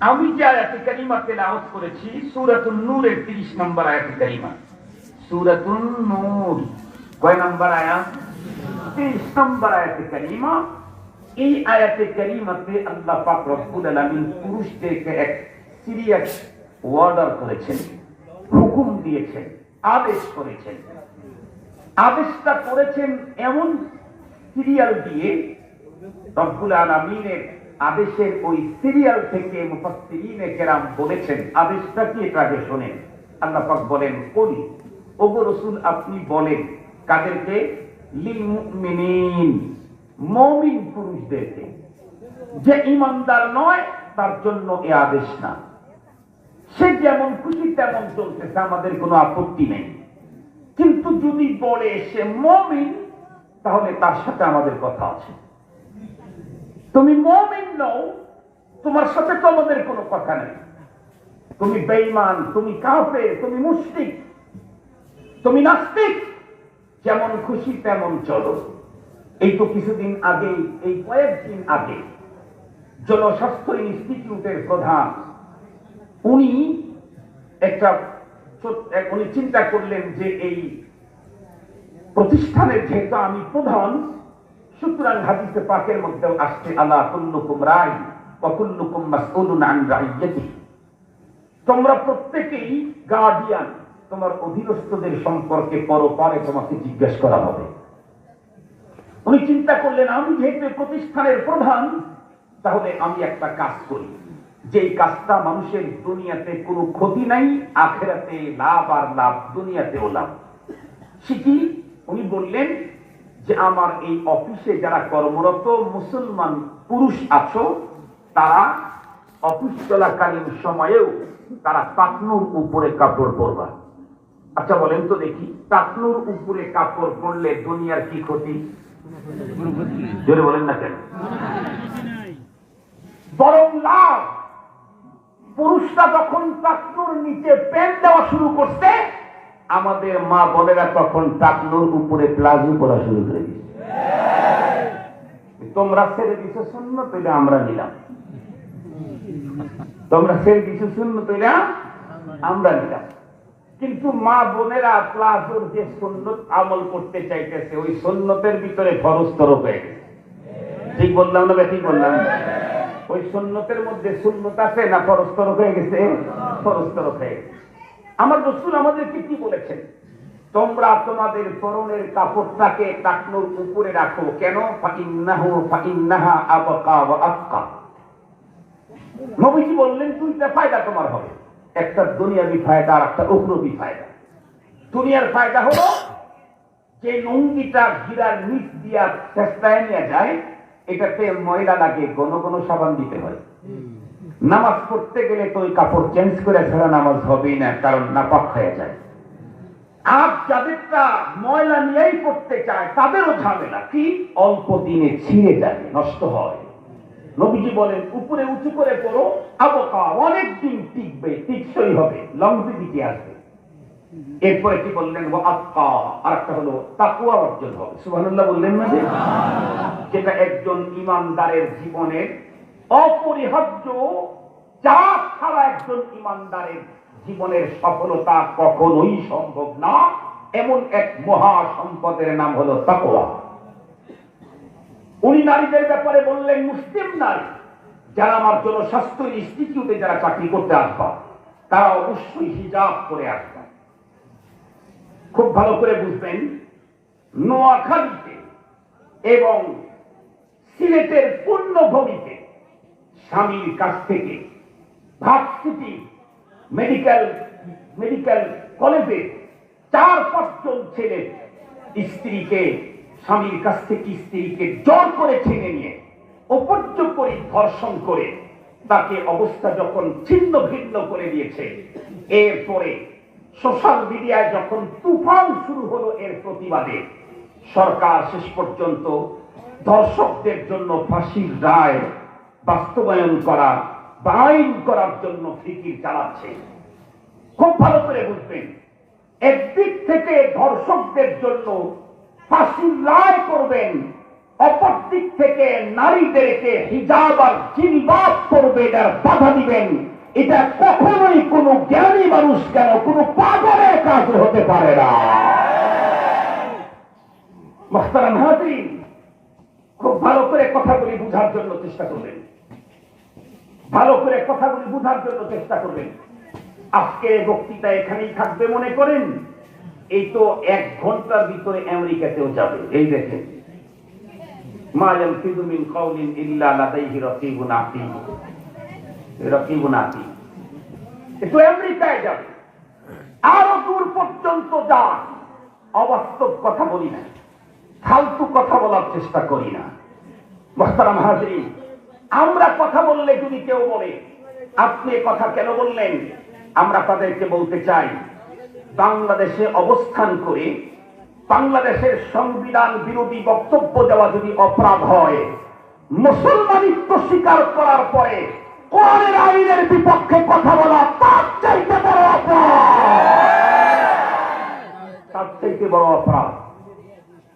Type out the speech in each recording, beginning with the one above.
আমি যে আয়াতে কারিমা তেলাওয়াত করেছি সূরাতুন নূরের 30 নম্বর আয়াতে কারিমা। সূরাতুন নূর কয় নম্বর আয়াত? 30 নম্বর আয়াতে কারিমা। এই আয়াতে কারিমাতে আল্লাহ পাক রব্বুল আলামিন পুরুষদেরকে এক সিরিয়াস অর্ডার করেছেন, হুকুম দিয়েছেন, আদেশ করেছেন। আদেশটা করেছেন এমন সিরিয়াল দিয়ে, রব্বুল আলামিনের আদেশের ওই সিরিয়াল থেকে মুফাসসিরিনে কেরাম বলেছেন আদেশটা কি, এটা আগে শোনেন। আল্লাহ পাক বলেন, কুল ওগো রাসূল আপনি বলেন, কাদেরকে? লিল মুমিনিন, মুমিন পুরুষদেরকে। যে ঈমানদার নয় তার জন্য এই আদেশ না। সে যেমন খুশি তেমন চলতেছে, আমাদের কোনো আপত্তি নেই। কিন্তু যদি বলে সে মুমিন, তাহলে তার সাথে আমাদের কথা আছে। তুমি মুমিন নও, তোমার সাথে তো আমাদের কোনো কথা নেই। তুমি বেঈমান, তুমি কাফের, তুমি মুশরিক, তুমি নাস্তিক, যেমন খুশি তেমন চলো। এই তো কিছুদিন আগে, এই কয়েকদিন আগে জনস্বাস্থ্য ইনস্টিটিউটের প্রধান উনি চিন্তা করলেন যে এই প্রতিষ্ঠানের যেহেতু আমি প্রধান, সুতরাং হাদিসে পাকের মধ্যেও আসছে আলা কুল্লুকুম রাই ওয়া কুল্লুকুম মাসউলুন আন রাইয়াতিহি, তোমরা প্রত্যেকেই গার্ডিয়ান, তোমার অধীনস্থদের সম্পর্কে পরপারে তোমাকে জিজ্ঞেস করা হবে। উনি চিন্তা করলেন আমি যেহেতু প্রতিষ্ঠানের প্রধান, তাহলে আমি একটা কাজ করি, যে কাজটা মানুষের দুনিয়াতে কোনো ক্ষতি নাই, আখিরাতে লাভ আর লাভ, দুনিয়াতেও লাভ। সেটি উনি বললেন যে আমার এই অফিসে যারা কর্মরত মুসলমান পুরুষ আছো, তারা অফিস চলাকালীন সময়েও তারা টাকনুর উপরে কাপড় পরবা। আচ্ছা বলেন তো দেখি, টাকনুর উপরে কাপড় পরলে দুনিয়ার কি ক্ষতি? জোরে বলেন না কেন? বরং লাভ। পুরুষরা যখন টাকনুর নিচে প্যান্ট দেওয়া শুরু করছে, আমাদের মা বোনেরা তখন টাকনুর উপরে প্লাজো পরা শুরু করে দিচ্ছে। তোমরা ছেড়ে দিছো সুন্নত, এটা আমরা নিলাম। তোমরা ছেড়ে দিছো সুন্নত, এটা আমরা নিলাম। কিন্তু মা বোনেরা প্লাজোর যে সুন্নত আমল করতে চাইতেছে, ওই সুন্নতের ভিতরে ফরজ তরফ হয়ে গেছে। ঠিক বললাম না? ঠিক বললাম? ওই সুন্নতের মধ্যে সুন্নত আছে না ফরজ তরফ হয়ে গেছে? ফরজ তরফ হয়ে গেছে। আমার রাসূল আমাদেরকে কি বলেছেন? তোমরা তোমাদের পরনের কাপড়টাকে টাকনুর উপরে রাখো। কেন? ফাইন্নাহা আবকা ওয়া আবকা। নবীজি বললেন দুইটা ফায়দা তোমার হবে, একটা দুনিয়াবি ফায়দা আর একটা উখরবি ফায়দা। দুনিয়ার ফায়দা হলো যে লুঙ্গিটা গিরার নিচ দিয়া চেষ্টায় নিয়ে যায়, এটাতে ময়লা লাগে, ঘন ঘন সাবান দিতে হয়। নামাজ পড়তে গেলে তো ওই কাপড় চেঞ্জ করে ছাড়া নামাজ হবেই না, কারণ নাপাক হয়ে যায়। আর যাদেরটা ময়লা নিয়েই পড়তে চায় তাদেরও ঝামেলা কি, অল্প দিনে ছিঁড়ে যায়, নষ্ট হয়। নবীজি বলেন উপরে উঁচু করে পড়ো, আবকা, অনেক দিন টিকবে, টিকসই হবে, লংজিভিটি আসবে। এরপরে কি বললেন? ওয়া আতকা, আরেকটা হলো তাকওয়া অর্জন হবে। সুবহানাল্লাহ বললেন না? যেটা একজন ঈমানদারের জীবনের অপরিহার্য, যা ছাড়া একজন ঈমানদারের জীবনের সফলতা কখনোই সম্ভব না, এমন এক মহা সম্পদের নাম হলো তাকওয়া। উনি নারীদের ব্যাপারে বললেন, মুসলিম নারী যারা আমার জন্য স্বাস্থ্য ইনস্টিটিউটে যারা চাকরি করতে আসবা, তারা অবশ্যই হিজাব করে আসবা। খুব ভালো করে বুঝবেন, নোয়াখালীতে এবং সিলেটের পূর্ণভূমিতে স্বামীর কাছ থেকে ভার্সিটি মেডিকেল কলেজে 4-5 জন ছেলে স্ত্রীকে, স্বামীর কাছ থেকে স্ত্রীকে জোর করে ছিনে নিয়ে অপর্য করে ধর্ষণ করে তাকে অবস্থা যখন ছিন্ন ভিন্ন করে দিয়েছে, এরপরে সোশ্যাল মিডিয়ায় যখন তুফান শুরু হলো এর প্রতিবাদে, সরকার শেষ পর্যন্ত ধর্ষকদের জন্য ফাঁসির রায় বাস্তবায়ন করা বা আইন করার জন্য ফিকির চালাচ্ছে। খুব ভালো করে বুঝবেন, একদিক থেকে ধর্ষকদের জন্য ফাঁসির রায় করবেন, অপর দিক থেকে নারীদেরকে হিজাব আর জিলবাব করবে, এটার বাধা দিবেন, এটা কখনোই কোনো জ্ঞানী মানুষ কেন কোনো পাগলের কাজ হতে পারে না। মুহতারাম হাজিরিন, খুব ভালো করে কথাগুলি বুঝার জন্য চেষ্টা করবেন, ভালো করে কথাগুলি বুঝার জন্য চেষ্টা করবেন। আজকে বক্তৃতা এখানেই থাকবে মনে করেন, এই তো 1 ঘন্টার ভিতরে আমেরিকাতেও যাবে। এই দেখেন, মা ইয়ালফিযু মিন কাওলিন ইল্লা লাদাইহি রাকিবুন আতীদ, রাকিবুন আতীদ। একটু আমেরিকায় যাবে, আরো দূর পর্যন্ত যান। অবাস্তব কথা বলি না, ফালতু কথা বলার চেষ্টা করি না। মুহতারাম হাজিরিন, আমরা কথা বললে যদি কেউ বলে আপনি কথা কেন বললেন, আমরা তাদেরকে বলতে চাই, বাংলাদেশে অবস্থান করে বাংলাদেশের সংবিধান বিরোধী বক্তব্য দেওয়া যদি অপরাধ হয়, মুসলমানিত্ব স্বীকার করার পরে কোরআনের আইনের বিপক্ষে কথা বলা তার চাইতে বড় অপরাধ, তার চাইতে বড় অপরাধ।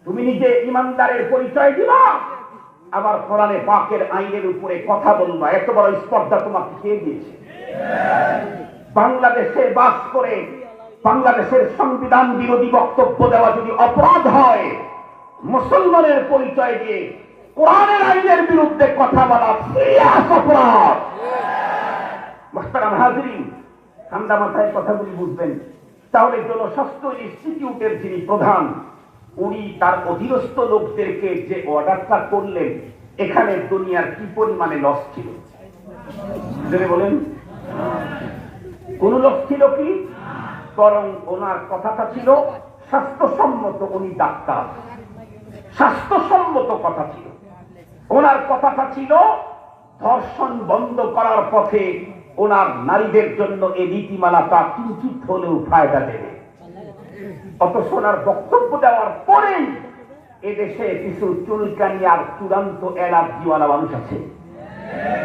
তুমি নিজে ইমানদারের পরিচয় দিবা, আবার কোরআনে পাকের আইনের উপরে কথা বলবা, এত বড় স্পর্ধা তোমাকে কে দিয়েছে? বাংলাদেশে বাস করে বাংলাদেশের সংবিধান বিরোধী বক্তব্য দেওয়া যদি অপরাধ হয়, মুসলমানের পরিচয় দিয়ে কোরআনের আইনের বিরুদ্ধে কথা বলা সিরিয়াস অপরাধ। মুহতারাম হাজিরিন, ঠান্ডা মাথায় কথাগুলি বুঝবেন। তাহলে জনস্বাস্থ্য ইনস্টিটিউটের যিনি প্রধান, উনি তার অধীনস্থ লোকদেরকে যে অর্ডারটা করলেন, এখানে দুনিয়ার কি পরিমাণে লস ছিল বলেন? কোন লস ছিল কি? বরং ওনার কথাটা ছিল স্বাস্থ্যসম্মত। উনি ডাক্তার, স্বাস্থ্যসম্মত কথা ছিল ওনার কথাটা ছিল ধর্ষণ বন্ধ করার পথে ওনার নারীদের জন্য এই নীতিমালাটা কিঞ্চিত হলেও ফায়দা দেবে। অথচ ওনার বক্তব্য দেওয়ার পরেই এদেশে কিছু চুলকানি আর চূড়ান্ত অ্যালার্জিওয়ালা মানুষ আছে,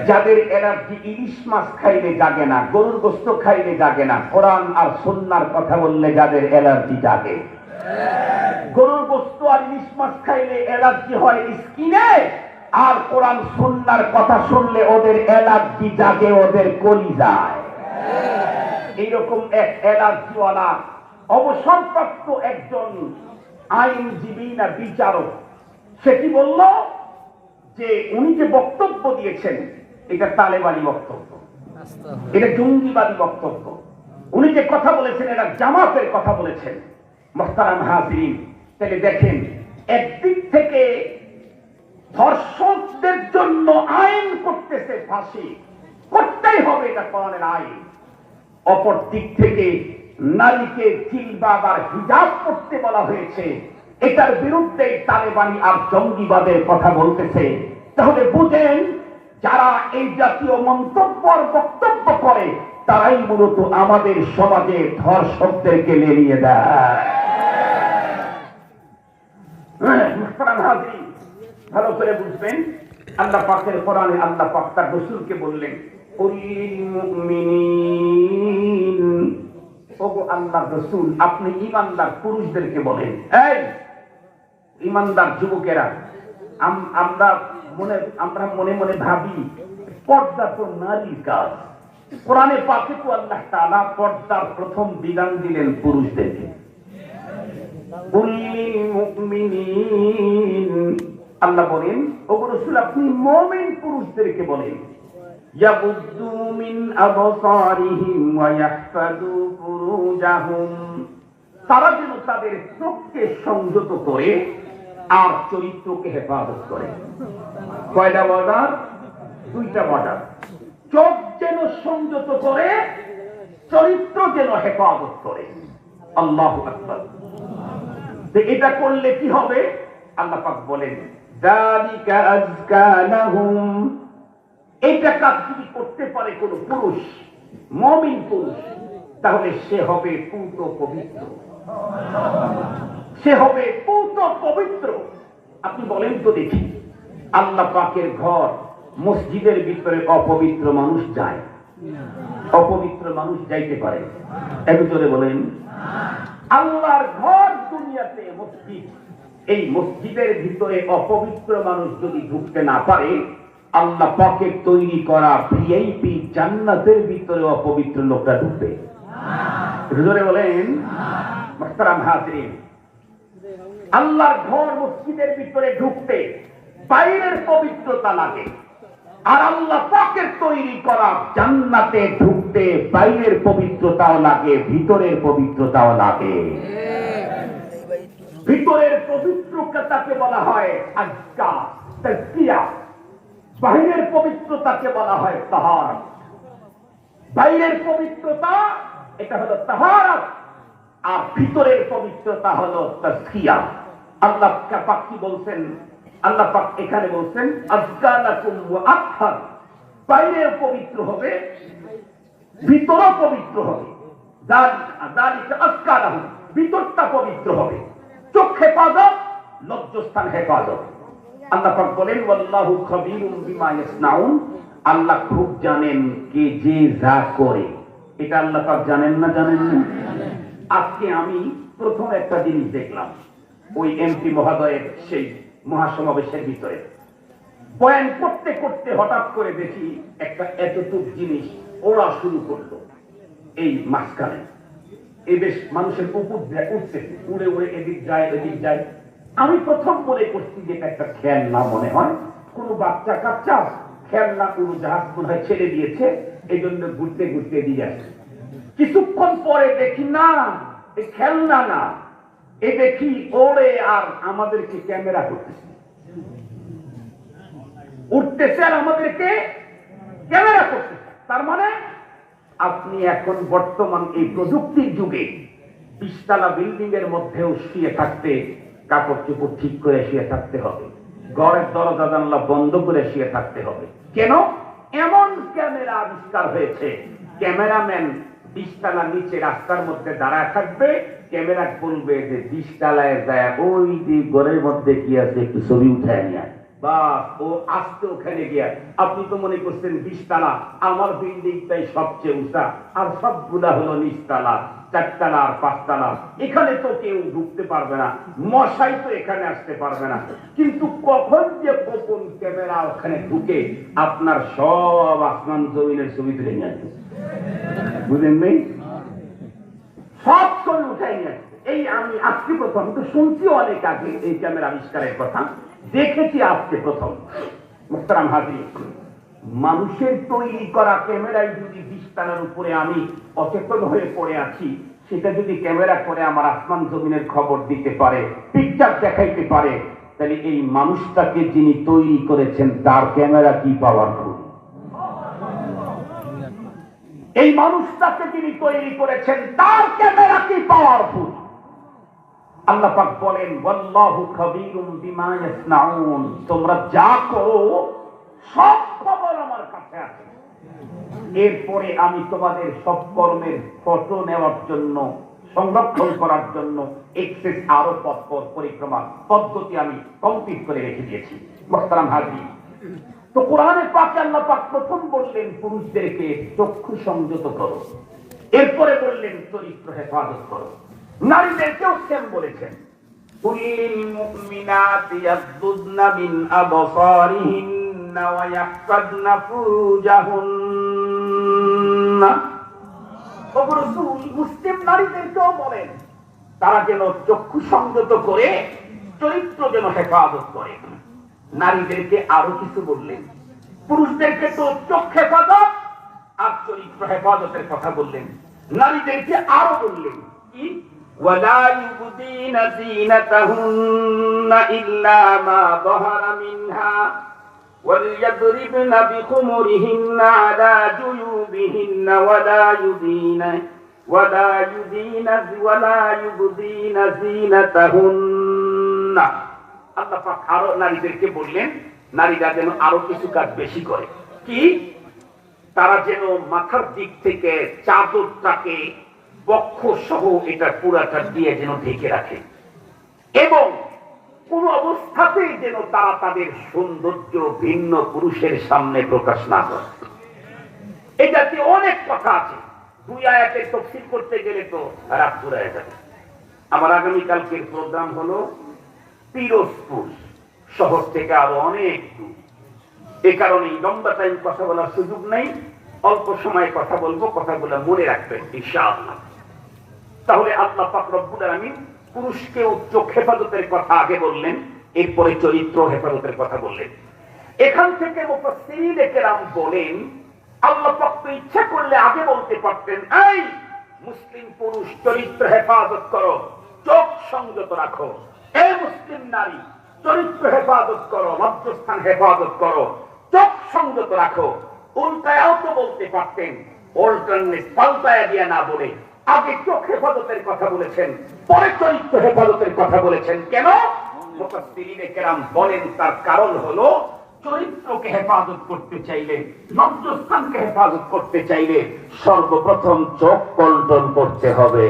যাদের অ্যালার্জি ইলিশ মাছ খাইলে জাগে না, গরুর গোশত খাইলে জাগে না, কোরআন আর সুন্নাহর কথা বললে যাদের অ্যালার্জি জাগে। গরুর গোশত আর ইলিশ মাছ খাইলে অ্যালার্জি হয় স্কিনে, আর কোরআন সুন্নাহর কথা শুনলে ওদের অ্যালার্জি জাগে ওদের কলিজায়। এইরকম এক অ্যালার্জিওয়ালা অবসরপ্রাপ্ত একজন আইনজীবী না বিচারক, সে কি বলল যে উনি যে বক্তব্য দিয়েছেন এটা তালেবানি বক্তব্য, এটা জঙ্গিবাদী বক্তব্য। উনি যে কথা বলেছেন এটা জামাতের কথা বলেছেন। মুহতারাম হাজিরিন, তাহলে দেখেন, একদিক থেকে ধর্ষকদের জন্য আইন করতেছে ফাঁসি, করতেই হবে, এটা কোরআনের আইন। অপর দিক থেকে নারীকে জিলবাব আর হিজাব করতে বলা হয়েছে, এটার বিরুদ্ধে তালেবানি আর জঙ্গিবাদের কথা বলতেছে। তাহলে বুঝেন, যারা এই জাতীয় মন্তব্যর বক্তব্য করে তারাই মূলত আমাদের সমাজে ধর্ষকদেরকে লেলিয়ে দেয়। ভালো করে বুঝবেন, আল্লাহ পাকের কোরআনে আল্লাহ পাক তার রাসূলকে বললেন, ওগো আল্লাহর রাসূল, আপনি ঈমানদার পুরুষদেরকে বলেন, এই ঈমানদার যুবকেরা, আমরা মনে মনে ভাবি পর্দা তো নারীর কাজ। কোরআনে পাকে তো আল্লাহ তাআলা পর্দার প্রথম বিধান দিলেন পুরুষদেরকে। আল্লাহ বলেন, ওগো রাসূল, আপনি মুমিন পুরুষদেরকে বলেন, ইয়াগুদ্দু মিন আবসারিহিম ওয়া ইয়াহফাযু ফুরুজাহুম, তারা যেন তাদের চোখকে সংযত করে আর চরিত্রকে হেফাজত করে। কয়টা বর্ডার? 2টা বর্ডার। চোখ যেন সংযত করে, চরিত্র যেন হেফাজত করে। আল্লাহু আকবার। এটা করলে কি হবে? আল্লাহ পাক বলেন, যালিকা আযকা লাহুম, এটা কাজ যদি করতে পারে কোন পুরুষ, মুমিন পুরুষ, তাহলে সে হবে পূত পবিত্র, সে হবে পূত পবিত্র। আপনি বলেন তো দেখি, আল্লাহ পাকের ঘর মসজিদের ভিতরে অপবিত্র মানুষ যায়? অপবিত্র মানুষ যাইতে পারে? একটু জোরে বলেন। আল্লাহর ঘর দুনিয়াতে মসজিদ, এই মসজিদের ভিতরে অপবিত্র মানুষ যদি ঢুকতে না পারে, আল্লাহ পাকের তৈরি করা ভিআইপি জান্নাতের ভিতরে অপবিত্র লোকটা ঢুকবে? জোরে বলেন। মুহতারাম হাজিরিন, আল্লাহর ঘর মসজিদের ভিতরে ঢুকতে বাইরের পবিত্রতা লাগে, আর আল্লাহ পাকের তৈরি করা জান্নাতে ঢুকতে বাইরের পবিত্রতাও লাগে, ভিতরের পবিত্রতাও লাগে। ভিতরের পবিত্রতাকে বলা হয় আজকা তাজকিয়া, বাইরের পবিত্রতাকে বলা হয় তাহারাত। বাইরের পবিত্রতা এটা হলো তাহারাত, আর ভিতরের পবিত্রতা হলো তাজকিয়া। আল্লাহ পাক কি বলছেন? আল্লাহ পাক এখানে বলছেন আজকা লাকুম ওয়া আতহার, বাইরের পবিত্র হবে, ভিতরও পবিত্র হবে। যালিকা আজকা লাহুম, ভিতরটা পবিত্র হবে। চোখ হেফাজত, লজ্জাস্থান হেফাজত। আল্লাহ পাক বলেন ওয়াল্লাহু খাবীরুম বিমা ইয়াসনাউন, আল্লাহ খুব জানেন কে যে যা করে। এটা আল্লাহ পাক জানেন না? জানেন না? আজকে আমি প্রথম একটা জিনিস দেখলাম ওই এমপি মহোদয়ের সেই মহাসমাবেশের ভিতরে বয়ান করতে করতে হঠাৎ করে দেখি একটা এতটুক জিনিস ওরা শুরু করলো এই মাঝখানে। এই বেশ মানুষের উপর উঠছে, উড়ে উড়ে এদিক যায় এদিক যায়। আমি প্রথম মনে করছি যে এটা একটা খেলনা মনে হয়, কোনো বাচ্চা কাচ্চা খেলনা কোনো জাহাজ মনে হয় ছেড়ে দিয়েছে, এই জন্য ঘুরতে ঘুরতে দিয়ে আসছে। কিছুক্ষণ পরে দেখি না, এই খেলনা না, এ দেখি ওড়ে আর আমাদেরকে ক্যামেরা করতেছে, উঠতেছে আর আমাদেরকে ক্যামেরা করতেছে। তার মানে আপনি এখন বর্তমান এই প্রযুক্তির যুগে 20 তলা বিল্ডিং এর মধ্যেও শুয়ে থাকতে কাপড় চোপড় ঠিক করে শুয়ে থাকতে হবে, ঘরের দরজা জানলা বন্ধ করে শুয়ে থাকতে হবে। কেন? এমন ক্যামেরা আবিষ্কার হয়েছে, ক্যামেরাম্যান 20 তলা নিচে রাস্তার মধ্যে দাঁড়ায় থাকবে, ক্যামেরা বলবে যে 20 তলায় যায় ওই যে ঘরের মধ্যে কি আছে একটু ছবি উঠায় নিয়ে আয়। বাস, ও আসতে ওখানে গিয়া আপনি তো মনে করছেন 20 তলা, আমার বিল্ডিংটাই সবচেয়ে উঁচা, আর সবগুলা হলো নিচতলা, 4 তলা আর 5 তলা। এখানে তো কেউ ঢুকতে পারবে না, মশাই তো এখানে আসতে পারবে না। কিন্তু কখন যে গোপন ক্যামেরা ওখানে ঢুকে আপনার সব আসমান জমিনের ছবি তুলে নিয়ে আসবে, বুঝলেন নেই? সব ছবি উঠাই নিয়ে আসবে। এই আমি আজকে প্রথম, তো শুনছি অনেক আগে এই ক্যামেরা আবিষ্কারের কথা, দেখেছি আজকে প্রথম। মুহতারাম হাজিরিন, মানুষের তৈরি করা ক্যামেরায় যদি 20 তলার উপরে আমি অচেতন হয়ে পড়ে আছি, সেটা যদি ক্যামেরা করে আমার আসমান জমিনের খবর দিতে পারে, পিকচার দেখাইতে পারে, তাহলে এই মানুষটাকে যিনি তৈরি করেছেন তার ক্যামেরা কি পাওয়ারফুল? এই মানুষটাকে যিনি তৈরি করেছেন তার ক্যামেরা কি পাওয়ারফুল? আল্লাহ পাক বলেন ওয়াল্লাহু খাবীরুম বিমা ইয়াসনাউন, তোমরা যা করো সব খবর আমার কাছে আছে। এরপরে আমি তোমাদের সব কর্মের ফটো নেওয়ার জন্য, সংরক্ষণ করার জন্য এক্সেস আরো পরিক্রমা পদ্ধতি আমি কমপ্লিট করে রেখে দিয়েছি। মুহতারাম হাজিরিন, তো কোরআনে পাকে আল্লাহ পাক প্রথম বললেন পুরুষদেরকে চক্ষু সংযত করো, এরপরে বললেন চরিত্র হেফাজত করো। নারীদেরকেও সেম বলেছেন, কুল্লিল মুমিনাতি ইয়াগদুদনা মিন আবসারিহিন্না ওয়া ইয়াহফাযনা ফুরুজাহুন্না। ও রাসূল মুসলিম নারীদেরকেও বলেন তারা যেন চক্ষু সংযত করে চরিত্র যেন হেফাজত করে। নারীদেরকে আরো কিছু বললেন, পুরুষদেরকে তো চোখ হেফাজত আর চরিত্র হেফাজতের কথা বললেন, নারীদেরকে আরো বললেন কি ওয়ালা ইউবদিনা যিনাতাহুন্না ইল্লা মা যাহারা মিনহা ওয়ালইয়াদরিবনা বিখুমুরিহিন্না আলা জুয়ুবিহিন্না ওয়ালা ইউবদিনা যিনাতাহুন্না। আল্লাহ পাক আরো নারীদেরকে বললেন নারীরা যেন আরো কিছু কাজ বেশি করে। কি? তারা যেন মাথার দিক থেকে চাদরটাকে বক্ষ সহ এটা পুরাটা দিয়ে যেন ঢেকে রাখে, এবং কোন অবস্থাতেই যেন তারা তাদের সৌন্দর্য ভিন্ন পুরুষের সামনে প্রকাশ না করে। এই জাতীয় অনেক কথা আছে, 2 আয়াতের তাফসীর করতে গেলে তো রাত পুরা হয়ে যাবে। আমার আগামীকালকের প্রোগ্রাম হলো পিরোজপুর শহর থেকে আরো অনেক দূর। এ কারণে লম্বা টাইম কথা বলার সুযোগ নেই, অল্প সময় কথা বলবো, কথাগুলো মনে রাখবেন ইনশাআল্লাহ। তাহলে আল্লাহ পাক রব্বুল আলামিন পুরুষকে চোখ হেফাজতের কথা আগে বললেন, এরপরে চরিত্র হেফাজতের কথা বললেন। এখান থেকে মুফাসসিরিনে কেরাম বলেন আল্লাহ পাক তো ইচ্ছা করলে আগে বলতে পারতেন, এই মুসলিম পুরুষ চরিত্র হেফাজত করো, চোখ সংযত রাখো, এই মুসলিম নারী চরিত্র হেফাজত করো, লজ্জাস্থান হেফাজত করো, চোখ সংযত রাখো। উল্টায়াও তো বলতে পারতেন, অল্টারনেট পাল্টায়া দিয়ে না বলে আগে চোখ হেফাজতের কথা বলেছেন, পরে চরিত্র হেফাজতের কথা বলেছেন। কেন? মুফাসসিরিনে কেরাম বলেন তার কারণ হলো চরিত্রকে হেফাজত করতে চাইলে, লজ্জাস্থানকে হেফাজত করতে চাইলে সর্বপ্রথম চোখ কন্ট্রোল করতে হবে।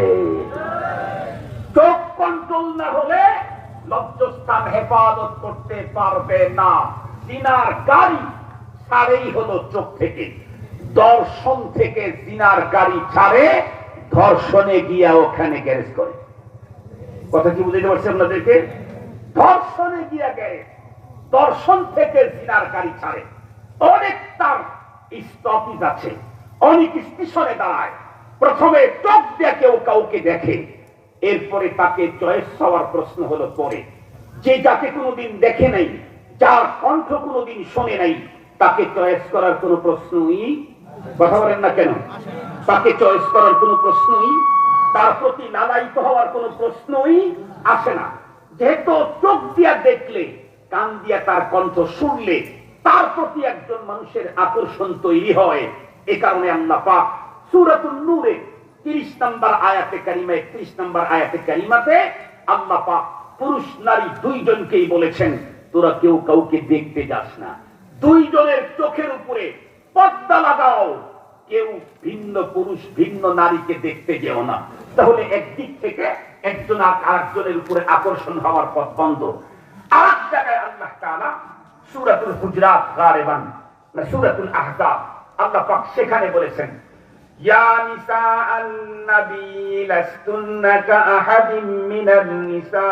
চোখ কন্ট্রোল না হলে লজ্জাস্থান হেফাজত করতে পারবে না। জিনার গাড়ি ছাড়েই হলো চোখ থেকে, দর্শন থেকে জিনার গাড়ি ছাড়ে, ধর্ষণে গিয়া ওখানে গ্যারেজ করে। কথা কি বুঝতে পারছি আপনাদেরকে? ধর্ষণে গিয়া গ্যারেজ, দর্শন থেকে জিনার গাড়ি ছাড়ে। অনেক তার স্টপিজ আছে, অনেক স্টেশনে দাঁড়ায়, প্রথমে চোখ দিয়ে কেউ কাউকে দেখে, এরপরে তাকে চয়েস হওয়ার প্রশ্ন হলো পরে। যে যাকে কোনোদিন দেখে নাই, যার কণ্ঠ কোনোদিন শোনে নাই, তাকে চয়েস করার কোন প্রশ্নই, কথা বলেন না কেন, তাকে চয়েস করার কোন প্রশ্নই, তার প্রতি লালায়িত হওয়ার কোন প্রশ্নই আসে না। যেহেতু চোখ দিয়া দেখলে, কান দিয়া তার কণ্ঠ শুনলে তার প্রতি একজন মানুষের আকর্ষণ তৈরি হয়। এ কারণে আল্লাহ পাক সূরাতুন নূরে 30 নম্বর আয়াতে কারিমা, 31 নম্বর আয়াতে কারিমাতে আল্লাহ পাক পুরুষ নারী দুইজনকেই বলেছেন, তোরা কেউ কাউকে দেখতে যাস না, দুইজনের চোখের উপরে পর্দা লাগাও, কেউ ভিন্ন পুরুষ ভিন্ন নারীকে দেখতে যেও না। তাহলে একদিক থেকে একজন আরেকজনের উপরে আকর্ষণ হওয়ার পথ বন্ধ। আরেক জায়গায় আল্লাহ তাআলা সূরাতুল হুজরাত গালিবান না সূরাতুল আহজাব আল্লাহ পাক সেখানে বলেছেন, ইয়া নিসাআন নবী লাস্তুন্না কাআহাদিম মিনান নিসা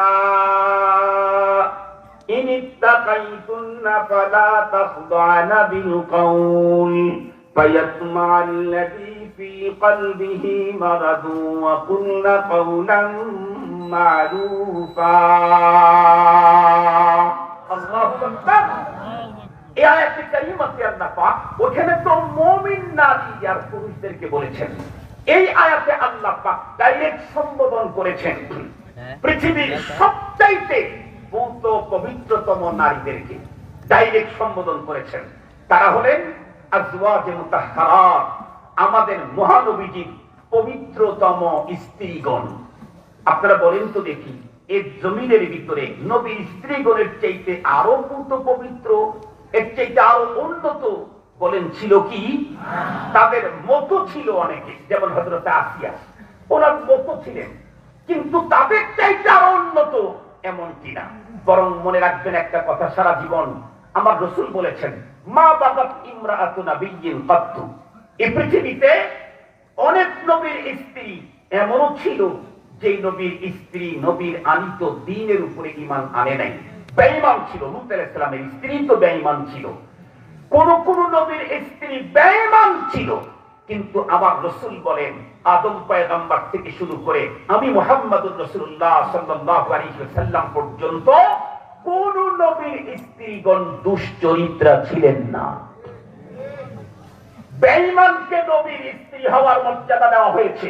ইন ইত্তাকাইতুন্না ফালা তাখদা'না বিল কওল ফায়াতমা'আল্লাযী ফী কলবিহি মারাদুন ওয়া কুলনা কওলান মা'রুফা। আল্লাহু আকবার। এই আয়াতে কারিমাতে আল্লাহ পাক ওখানে তো মুমিন নারী আর পুরুষদেরকে বলেছেন, এই আয়াতে আল্লাহ পাক ডাইরেক্ট সম্বোধন করেছেন পৃথিবীর সবচাইতে পূত পবিত্রতম নারীদেরকে, ডাইরেক্ট সম্বোধন করেছেন। তারা হলেন আজওয়াজে মুতাহহারাত, আমাদের মহানবীজির পবিত্রতম স্ত্রীগণ। আপনারা বলেন তো দেখি, এই জমিনের ভিতরে নবীর স্ত্রীগণের চাইতে আরো পূত পবিত্র, এর চাইতে আরো উন্নত বলেন ছিল কি? তাদের মতো ছিল অনেকে, যেমন হযরত আসিয়া, ওনার মতো ছিলেন, কিন্তু তাদের চাইতে আরো উন্নত এমন কিনা। বরং মনে রাখবেন একটা কথা, সারা জীবন আমার রাসূল বলেছেন, মা বাগাত ইমরাআতু নাবিয়্যিন কাত্তু। এই পৃথিবীতে অনেক নবীর স্ত্রী এমনও ছিল যে নবীর স্ত্রী নবীর আনিত দ্বীনের উপরে ঈমান আনে নাই, বেঈমান ছিল। লূত আলাইহিস সালামের স্ত্রী তো বেঈমান ছিল, কোন কোন নবীর স্ত্রী বেঈমান ছিল, কিন্তু আমার রাসূল বলেন আদম পয়গম্বর থেকে শুরু করে আমি মুহাম্মদুর রাসূলুল্লাহ সাল্লাল্লাহু আলাইহি ওয়াসাল্লাম পর্যন্ত কোন নবীর স্ত্রীগণ দুশ্চরিত্রা ছিলেন না। বেঈমানকে নবীর স্ত্রী হওয়ার মর্যাদা দেওয়া হয়েছে,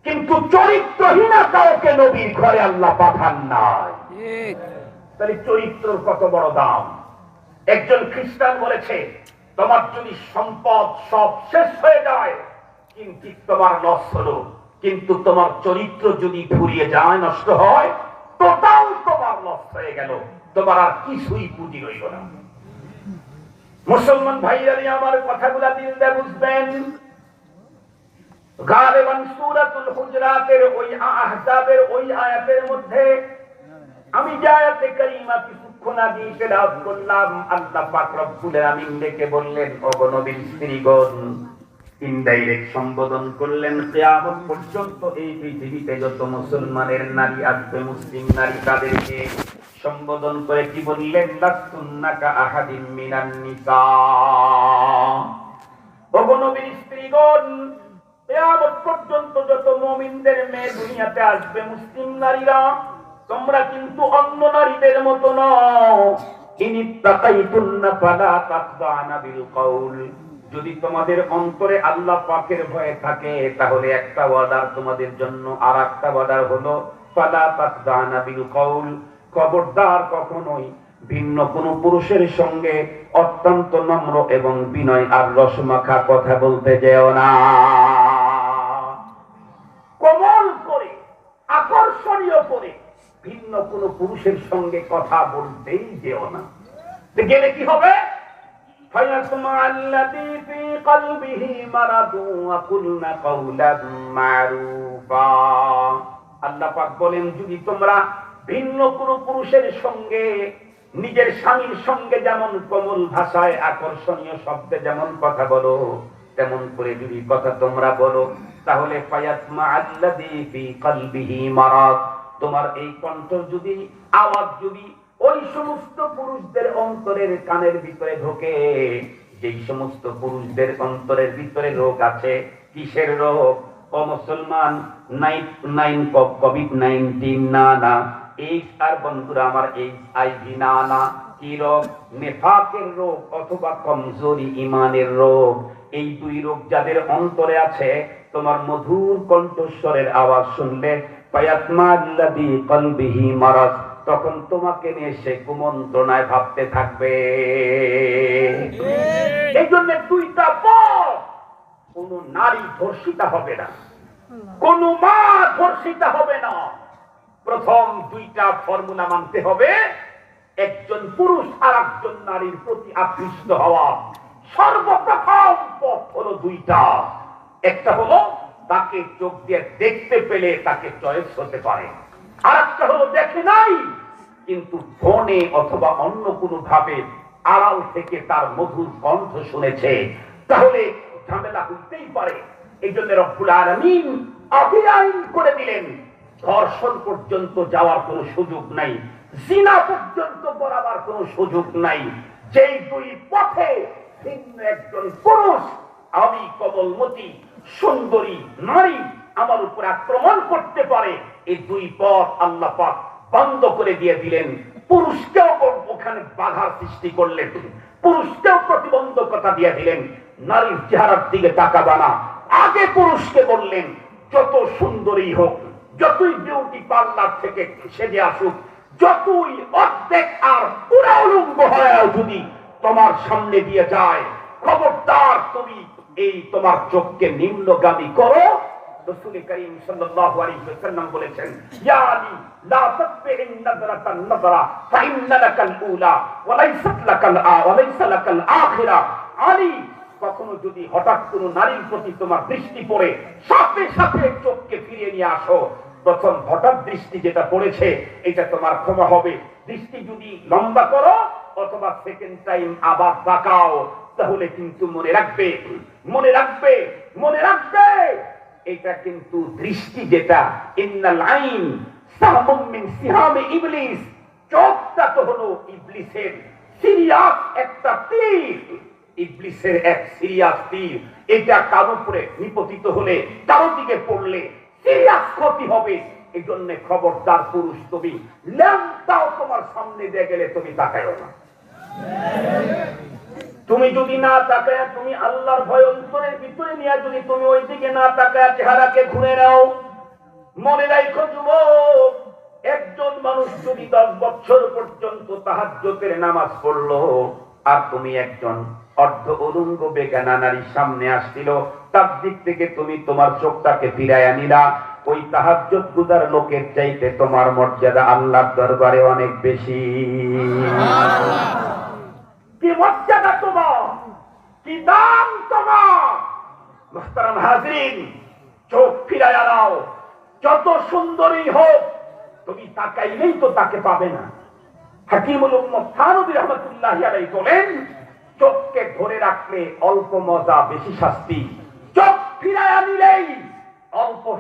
কিন্তু চরিত্রহীনা কাউকে নবীর ঘরে আল্লাহ পাঠান নাই। তাহলে চরিত্রের কত বড় দাম। একজন খ্রিস্টান বলেছে, তোমার যদি সম্পদ সব শেষ হয়ে যায় কিন্তু তোমার লস হলো, কিন্তু তোমার চরিত্র যদি ফুরিয়ে যায়, নষ্ট হয়, টোটাল তোমার লস হয়ে গেল, তোমার আর কিছুই পুঁজি রইল না। মুসলমান ভাইরা আমার কথাগুলা দিল দিয়ে বুঝবেন। গালিবান সূরাতুল হুজরাতের ওই আহজাবের ওই আয়াতের মধ্যে আমি যে আয়াতে কারিমা কিছুক্ষণ আগে তেলাওয়াত করলাম, আল্লাহ পাক রব্বুল আলামিন ডেকে বললেন, ওগো নবীর স্ত্রীগণ, ইনডাইরেক্ট সম্বোধন করলেন কিয়ামত পর্যন্ত এই পৃথিবীতে যত মুসলমানের নারী আসবে, মুসলিম নারী, তাদেরকে সম্বোধন করে কি বললেন? লাস্তুন্নাকা আহাদিম মিনান নিসা। ওগো নবীর স্ত্রীগণ, কিয়ামত পর্যন্ত যত মুমিনদের মেয়ে দুনিয়াতে আসবে, মুসলিম নারীরা, তোমরা কিন্তু অন্য নারীদের মতো নও। ইনিত্তাকাইতুন্না ফালা তাকদানা বিল কওল। যদি তোমাদের অন্তরে আল্লাহ পাকের ভয় থাকে, তাহলে একটা ওয়াদার তোমাদের জন্য, আর একটা ওয়াদার হলো ফালা তাকদানা বিল কওল। খবরদার কখনোই ভিন্ন কোন পুরুষের সঙ্গে অত্যন্ত নম্র এবং বিনয় আর রসমাখা কথা বলতে যেও না। কোমল করে, আকর্ষণীয় করে ভিন্ন কোন পুরুষের সঙ্গে কথা বলতেই যেও না। গেলে কি হবে? فَيَطْمَعَ الَّذِي فِي قَلْبِهِ مَرَضٌ وَقُلْنَ قَوْلًا مَّعْرُوفًا। আল্লাহ পাক বলেন, যদি তোমরা ভিন্ন কোন পুরুষের সঙ্গে, নিজের স্বামীর সঙ্গে যেমন কোমল ভাষায় আকর্ষণীয় শব্দে যেমন কথা বলো, তেমন করে যদি কথা তোমরা বলো, তাহলে ফায়াতমা আল্লাযী ফি কলবিহি মারাদ, তোমার এই কণ্ঠ যদি, আওয়াজ যদি ওই সমস্ত পুরুষদের অন্তরের কানের ভিতরে ঢোকে, যেই সমস্ত পুরুষদের অন্তরের ভিতরে রোগ আছে। কিসের রোগ? ও মুসলমান, কোভিড-19 না, না এইডস, আর বন্ধুরা আমার HIV না, না। কি রোগ? নেফাকের রোগ অথবা কমজোরি ঈমানের রোগ। এই দুই রোগ যাদের অন্তরে আছে, তোমার মধুর কণ্ঠস্বরের আওয়াজ শুনলে ফায়াতমা আল্লাযী কলবিহি মারাদ, তখন তোমাকে নিয়ে সে কুমন্ত্রণায় ভাবতে থাকবে। এই জন্য দুইটা পথ, কোন নারী ধর্ষিতা হবে না, কোন মা ধর্ষিতা হবে না। প্রথম দুইটা ফর্মুলা মানতে হবে। একজন পুরুষ আর একজন নারীর প্রতি আকৃষ্ট হওয়া সর্বপ্রথম পথ হলো দুইটা। একটা হলো তাকে চোখ দিয়ে দেখতে পেলে তাকে চয়েস হতে পারে, আর একটা হলো দেখে নাই কিন্তু ফোনে অথবা অন্য কোনো ভাবে আড়াল থেকে তার মধুর কণ্ঠ শুনেছে, তাহলে ঝামেলা হইতেই পারে। এই জন্য রব্বুল আলামিন আইন করে দিলেন, ধর্ষণ পর্যন্ত যাওয়ার কোনো সুযোগ নাই, জিনা পর্যন্ত করার কোনো সুযোগ নাই। যেই দুই পথে ভিন্ন একজন পুরুষ, আমি কমলমতি সুন্দরী নারী আমার উপর আক্রমণ করতে পারে, এই দুই পথ আল্লাহ পাক বন্ধ করে দিয়ে দিলেন। পুরুষকেও ওখানে বাধার সৃষ্টি করলেন, পুরুষকেও প্রতিবন্ধকতা দিয়ে দিলেন। নারীর চেহারার দিকে তাকাবা না। আগে পুরুষকে বললেন, যত সুন্দরী হোক, যতই বিউটি পার্লার থেকে সেজে আসুক, যতই অর্ধেক আর পুরা উলঙ্গ হয় যদি তোমার সামনে দিয়ে যায়, খবরদার তুমি এই তোমার চোখকে নিম্নগামী করো। রাসূল করিম সাল্লাল্লাহু আলাইহি ওয়াসাল্লাম বলেছেন, ইয়া আলী লা তাতবি'ন নাযরাতান নাযরা ফাইন্না লাকাল উলা ওয়া লাইসাত লাকাল আখিরা। আলী, কখনো যদি হঠাৎ কোনো নারীর প্রতি তোমার দৃষ্টি পড়ে, সাথে সাথে চোখকে ফিরিয়ে নিয়ে আসো। প্রথম হঠাৎ দৃষ্টি যেটা পড়েছে, এটা তোমার ক্ষমা হবে। দৃষ্টি যদি লম্বা করো অথবা সেকেন্ড টাইম আবার তাকাও, তাহলে কিন্তু মনে রাখবে, মনে রাখবে, মনে রাখবে, এটা কিন্তু দৃষ্টি যেটা, ইন্নাল আইন সাহমুম মিন সিহামি ইবলিস, চোখটা তো হলো ইবলিসের সিরিয়াস একটা তীর, ইবলিসের এক সিরিয়াস তীর। এটা কারো উপরে নিপতিত হলে, কারো দিকে পড়লে সিরিয়াস ক্ষতি হবে। এই জন্য খবরদার পুরুষ, তুমি ল্যাম্পটাও তোমার সামনে দিয়ে গেলে তুমি তাকায়ও না। তুমি যদি না তাকায়, তুমি আল্লাহর ভয় অন্তরের ভিতরে নিয়ে যদি তুমি ওই দিকে না তাকায় চেহারাকে ঘুরে নাও, মনে রাখো যুবক, একজন মানুষ যদি 10 বছর পর্যন্ত তাহাজ্জুদের নামাজ পড়লো, আর তুমি একজন অর্ধ উলঙ্গ বেগানা নারীর সামনে আসছিল, তার দিক থেকে তুমি তোমার চোখটাকে ফিরাইয়া নিলা, ওই তাহাজ্জুদ গুজার লোকের চাইতে তোমার মর্যাদা আল্লাহর দরবারে অনেক বেশি। কি মর্যাদা তোমার, কি দাম তোমার! মুহতারাম হাজিরিন, চোখ ফিরাইয়া নাও। যত সুন্দরী হোক, তুমি তাকাইলেই তো তাকে পাবে না। হাকিমুল উম্মত থানবী রাহমাতুল্লাহি আলাইহি বলেন, চোখকে ধরে রাখলে অল্প মজা বেশি শাস্তি,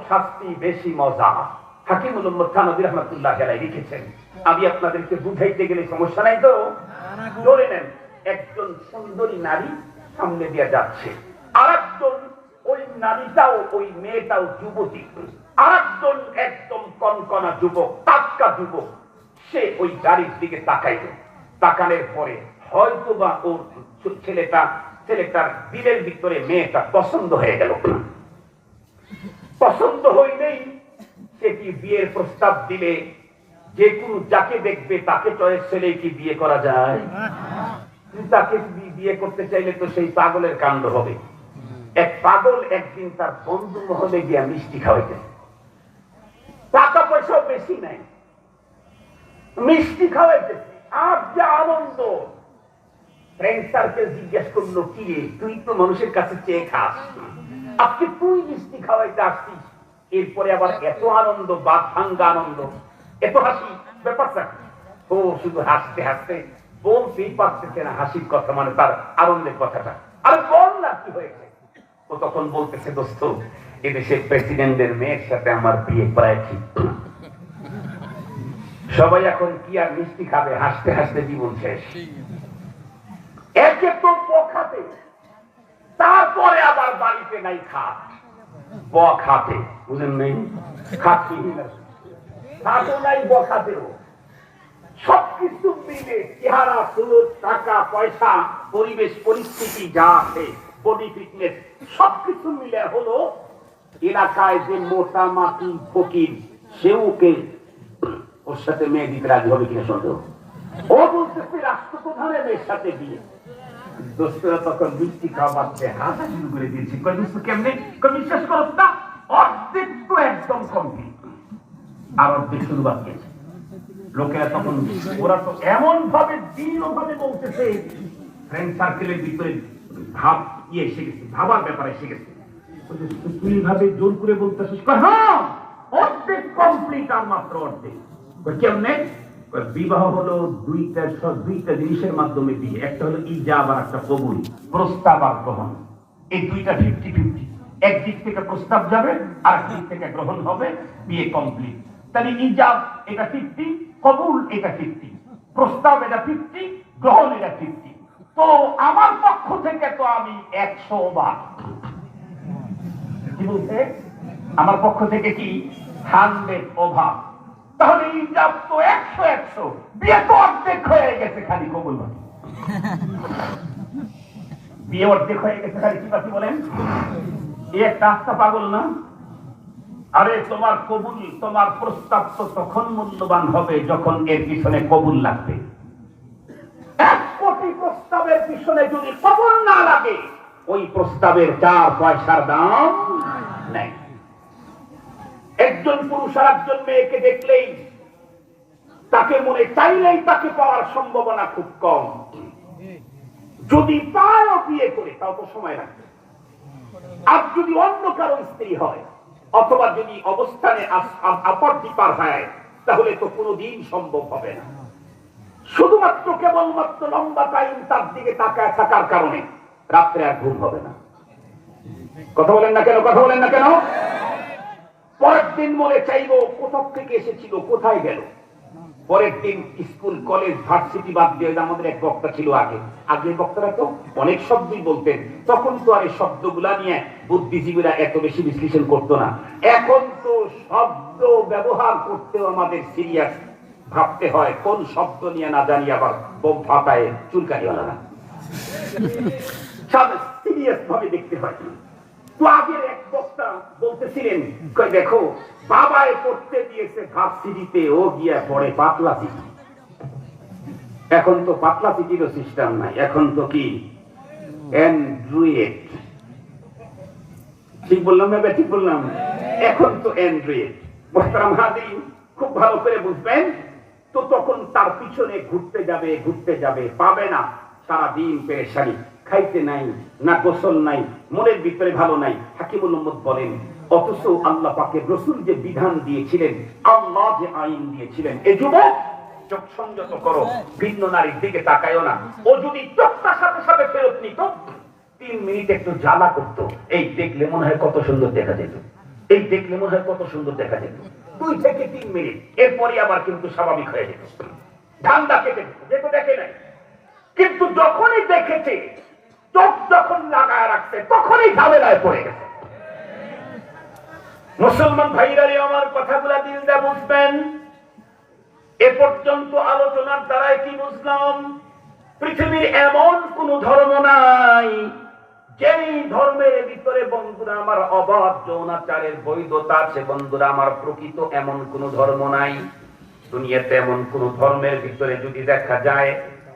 শাস্তি বেশি মজা। হাকিমুল উম্মত থানভী রাহমাতুল্লাহ আলাইহি লিখেছেন। আমি আপনাদেরকে বুঝাইতে গেলে সমস্যা নাই তো? ধরে নেন একজন সুন্দরী নারী সামনে দিয়ে যাচ্ছে, আরেকজন ওই নারীটাও ওই মেয়েটাও যুবতী, আরেকজন একদম কনকনা যুবক, টাটকা যুবক। সে ওই গাড়ির দিকে তাকাইল, তাকানোর পরে হয়তোবা ওর ছেলেটার দিলের ভিতরে মেয়েটা পছন্দ হয়ে গেল। পছন্দ হইলেই সে কি বিয়ের প্রস্তাব দিলে যে কোনো যাকে দেখবে তাকে চয়েস ছেলে কি বিয়ে করা যায়? তাকে বিয়ে করতে চাইলে তো সেই পাগলের কাণ্ড হবে। এক পাগল একদিন তার বন্ধু মহলে গিয়া মিষ্টি খাওয়াইতে, টাকা পয়সাও বেশি নাই, মিষ্টি খাওয়াইতে, আর যা আনন্দ। ফ্রেন্ড সার্কেল জিজ্ঞেস করলো, কি রে তুই তো মানুষের কাছে চেয়ে খাস, আজকে তুই মিষ্টি খাওয়াইতে আসছিস? এরপরে আবার এত আনন্দ, বাদ ভাঙ্গা আনন্দ, এত হাসি, ব্যাপারটা ও শুধু হাসতে হাসতে বলতেই পারতেছে না হাসির কথা, মানে তার আনন্দের কথাটা। আর বল না কি হয়েছে? ও তখন বলতেছে, দোস্ত এদেশের প্রেসিডেন্টের মেয়ের সাথে আমার বিয়ে প্রায় ঠিক। সবাই এখন কি আর মিষ্টি খাবে, হাসতে হাসতে জীবন শেষ। একে তো বখাতে, তারপরে আবার বাড়িতে নাই খাট, বখাতে, বুঝেন নেই? খাটি খাটও নাই, বখাতেও। সবকিছু মিলে চেহারা, সুরত, টাকা পয়সা, পরিবেশ পরিস্থিতি যা আছে, বডি ফিটনেস সবকিছু মিলে হলো এলাকায় যে মোটা মাটি ফকির, সেওকে ওর সাথে মেয়ে দিতে রাজি হবে কিনা সন্দেহ। ও বলতেছে রাষ্ট্রপ্রধানের মেয়ের সাথে বিয়ে। দোস্তরা তখন মিষ্টি খাওয়াচ্ছে, হাসা শুরু করে দিয়েছি। কেমনে বিশ্বাস করো না, অর্ধেক তো একদম কমপ্লিট, আর অর্ধেক শুরু বাকি আছে। লোকেরা তখন ওরা তো এমন ভাবে দৃঢ়ভাবে বলতেছে, ফ্রেন্ড সার্কেলের ভিতরে ভাব এসে গেছে, ভাবার ব্যাপারে এসে গেছে। তুই ভাবে জোর করে বলতেছিস, হ্যাঁ অর্ধেক কমপ্লিট, আর মাত্র অর্ধেক। কেমনে? বিবাহ হলো দুইটা জিনিসের মাধ্যমে বিয়ে। একটা হলো ইজাব আর একটা কবুল, প্রস্তাব আর গ্রহণ। এই দুইটা 50-50, একদিক থেকে প্রস্তাব যাবে আর একদিক থেকে গ্রহণ হবে, বিয়ে কমপ্লিট। তাহলে ইজাব এটা 50, কবুল এটা 50, প্রস্তাব এটা 50, গ্রহণ এটা 50। তো আমার পক্ষ থেকে তো আমি 100 বার, কি বলছে? আমার পক্ষ থেকে কি 100 ওভার। তাহলে ইজাব তো 100, বিয়ে তো অর্ধেক হয়ে গেছে, খালি কবুল বাকি। বিয়ে অর্ধেক হয়ে গেছে, খালি কি বাকি বলেন? এই একটা আস্থা পাগল না? আরে তোমার কবুল, তোমার প্রস্তাব তো তখন মূল্যবান হবে যখন এর পিছনে কবুল লাগবে। 1 কোটি প্রস্তাবের পিছনে যদি কবুল না লাগে, ওই প্রস্তাবের 4 পয়সার দাম নেই। একজন পুরুষ আর একজন মেয়েকে দেখলেই তাকে মনে চাইলেই তাকে পাওয়ার সম্ভাবনা খুব কম। যদি পায়ও বিয়ে করে, তাও তো সময় লাগবে। আর যদি অন্য কারো স্ত্রী হয়, অথবা যদি অবস্থানে আপরদীপার হয়, তাহলে তো কোনোদিন সম্ভব হবে না। শুধুমাত্র কেবলমাত্র লম্বা টাইম তার দিকে তাকায় থাকার কারণে রাত্রে আর ঘুম হবে না। কথা বলেন না কেন? কথা বলেন না কেন? পরের দিন মনে চাইবো কোথাও থেকে এসেছিল, কোথায় গেল। পরের দিন স্কুল, কলেজ, ভার্সিটি বাদ দিয়ে, আমাদের এক বক্তা ছিল আগে বক্তারা তো অনেক শব্দই বলতেন, তখন তো আর এই শব্দগুলা নিয়ে বুদ্ধিজীবীরা এত বেশি বিশ্লেষণ করতো না। এখন তো শব্দ ব্যবহার করতেও আমাদের সিরিয়াস ভাবতে হয়, কোন শব্দ নিয়ে না জানি আবার বোম ফাটায় চুলকানিওয়ালা না, সিরিয়াস ভাবে দেখতে হয়। তো আগের এক বক্তা বলতেছিলেন, দেখো বাবায় পড়তে দিয়েছে ভার্সিটিতে, ও গিয়া পড়ে পাতলা চিঠি। এখন তো পাতলা চিঠিরও সিস্টেম নাই, এখন তো কি অ্যান্ড্রয়েড। ঠিক বললাম না? ঠিক বললাম? এখন তো অ্যান্ড্রয়েড। মোহতারাম হাজিরিন, খুব ভালো করে বুঝবেন। তো তখন তার পিছনে ঘুরতে যাবে, পাবে না, সারাদিন পেরেশানি, খাইতে নাই, না গোসল নাই, মনের ভিতরে ভালো নাই। হাকিমুল উম্মত বলেন, অথচ আল্লাহ পাকের রাসূল যে বিধান দিয়েছিলেন, আল্লাহ যে আইন দিয়েছিলেন, এই যুবক চোখ সংযত করো, ভিন্ন নারীর দিকে তাকায়ও না। ও যদি চোখটার সাথে সাথে ফেরত নিত, 3 মিনিট একটু জ্বালা করতো, এই দেখলে মনে হয় কত সুন্দর দেখা যেত। এই দেখলে মনে হয় কত সুন্দর দেখা যেত, 2 থেকে 3 মিনিট, এরপরে আবার কিন্তু স্বাভাবিক হয়ে যেত, ধান্দা কেটে যেত, দেখে নাই। কিন্তু যখনই দেখেছে, চোখ যখন লাগায় রাখছে, তখনই ঝামেলায় পড়ে গেছে। মুসলমান ভাইরা আমার কথাগুলা দিল দিয়ে বুঝবেন। এ পর্যন্ত আলোচনার দ্বারাই কি বুঝলাম? পৃথিবীর এমন কোন ধর্ম নাই যেই ধর্মের ভিতরে বন্ধুরা আমার অবাধ যৌনাচারের বৈধতা আছে। বন্ধুরা আমার প্রকৃত এমন কোন ধর্ম নাই। দুনিয়াতে এমন কোন ধর্মের ভিতরে যদি দেখা যায়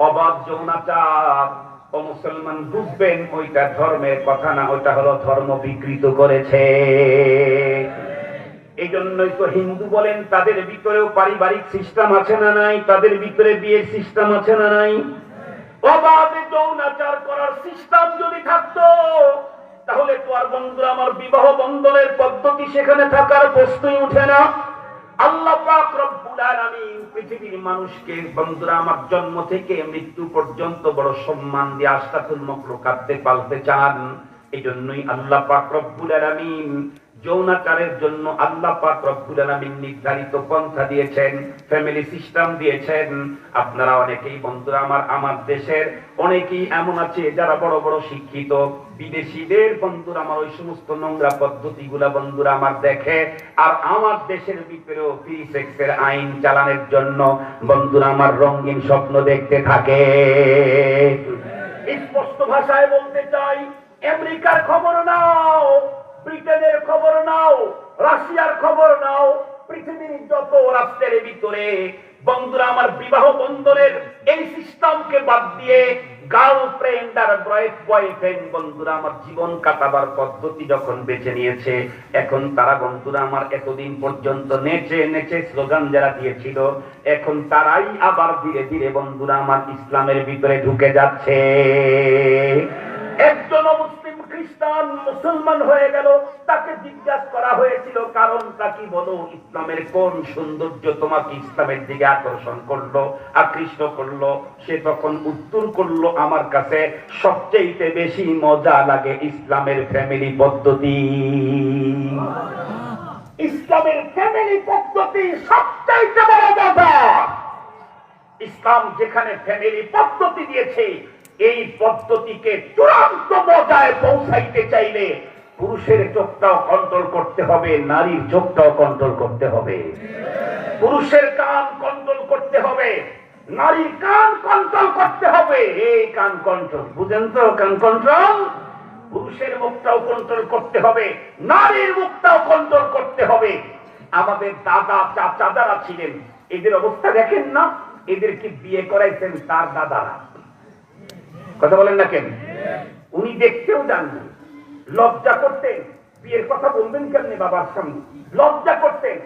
অবাধ যৌনাচার, ও মুসলমান বুঝবেন ওইটা ধর্মের কথা না, ওইটা হলো ধর্ম বিকৃত করেছে। এই জন্যই তো হিন্দু বলেন তাদের ভিতরেও পারিবারিক সিস্টেম আছে না নাই, তাদের ভিতরে বিয়ের সিস্টেম আছে না নাই। অবাধে যৌনাচার করার সিস্টেম যদি থাকতো তাহলে তো আর বন্ধুরা আমার বিবাহ বন্ধনের পদ্ধতি সেখানে থাকার প্রশ্নই উঠে না। আল্লাহ পাক রব্বুল আলামিন পৃথিবীর মানুষকে বন্ধুরা আমার জন্ম থেকে মৃত্যু পর্যন্ত বড় সম্মান দিয়ে আশরাফুল মাখলুকাতে পালতে চান। এই জন্যই আল্লাহ পাক রব্বুল আলামিন যৌনাচারের জন্য আল্লাহ পাক রব্বুল আলামিন নির্ধারিত পন্থা দিয়েছেন, ফ্যামিলি সিস্টেম দিয়েছেন। আপনারা অনেকেই বন্ধুরা আমার দেশের অনেকেই এমন আছে যারা বড় বড় শিক্ষিত, বিদেশিদের বন্ধুরা আমার ওই সমস্ত নোংরা পদ্ধতিগুলা বন্ধুরা আমার দেখে, আর আমার দেশের ভিতরেও ফ্রি সেক্সের আইন চালানোর জন্য বন্ধুরা আমার রঙিন স্বপ্ন দেখতে থাকে। স্পষ্ট ভাষায় বলতে চাই, আমেরিকার খবর নাও, ব্রিটেনের খবর নাও, রাশিয়ার খবর নাও, পৃথিবীর যত রাষ্ট্রের ভিতরে বন্ধুরা আমার বিবাহ বন্ধনের এই সিস্টেমকে বাদ দিয়ে গার্লফ্রেন্ড আর বয়ফ্রেন্ড বন্ধুরা আমার জীবন কাটাবার পদ্ধতি যখন বেছে নিয়েছে, এখন তারা বন্ধুরা আমার এতদিন পর্যন্ত নেচে নেচে স্লোগান যারা দিয়েছিল, এখন তারাই আবার ধীরে ধীরে বন্ধুরা আমার ইসলামের ভিতরে ঢুকে যাচ্ছে। একজন মুসলিম খ্রিস্টান মুসলমান হয়ে গেল, তাকে জিজ্ঞাসা করা হয়েছিল কারণটা কি বলো, ইসলামের কোন সৌন্দর্য তোমাকে ইসলামের দিকে আকর্ষণ করলো, আকৃষ্ট করলো? সে তখন উত্তর করলো, আমার কাছে সবচেয়ে বেশি মজা লাগে ইসলামের ফ্যামিলি পদ্ধতি। ইসলামের ফ্যামিলি পদ্ধতি সবচেয়ে বড় মজা। ইসলাম যেখানে ফ্যামিলি পদ্ধতি দিয়েছে, এই পদ্ধতিকে চূড়ান্ত মজায় পৌঁছাইতে চাইলে পুরুষের চোখটাও কন্ট্রোল করতে হবে, নারীর চোখটাও কন্ট্রোল করতে হবে। পুরুষের কান কন্ট্রোল করতে হবে, নারীর কান কন্ট্রোল করতে হবে। এই কান কন্ট্রোল বুঝেন তো? কান কন্ট্রোল, পুরুষের মুখটাও কন্ট্রোল করতে হবে, নারীর মুখটাও কন্ট্রোল করতে হবে। আমাদের দাদা চাচা যারা ছিলেন, এদের অবস্থা দেখেন না? এদেরকে বিয়ে করাইছেন তার দাদারা। কথা বলেন না কেন? উনি দেখতেও জানতেন, লজ্জা করতেন, বিয়ের কথা বলবেন কেমনি বাবার সামনে, লজ্জা করতেন।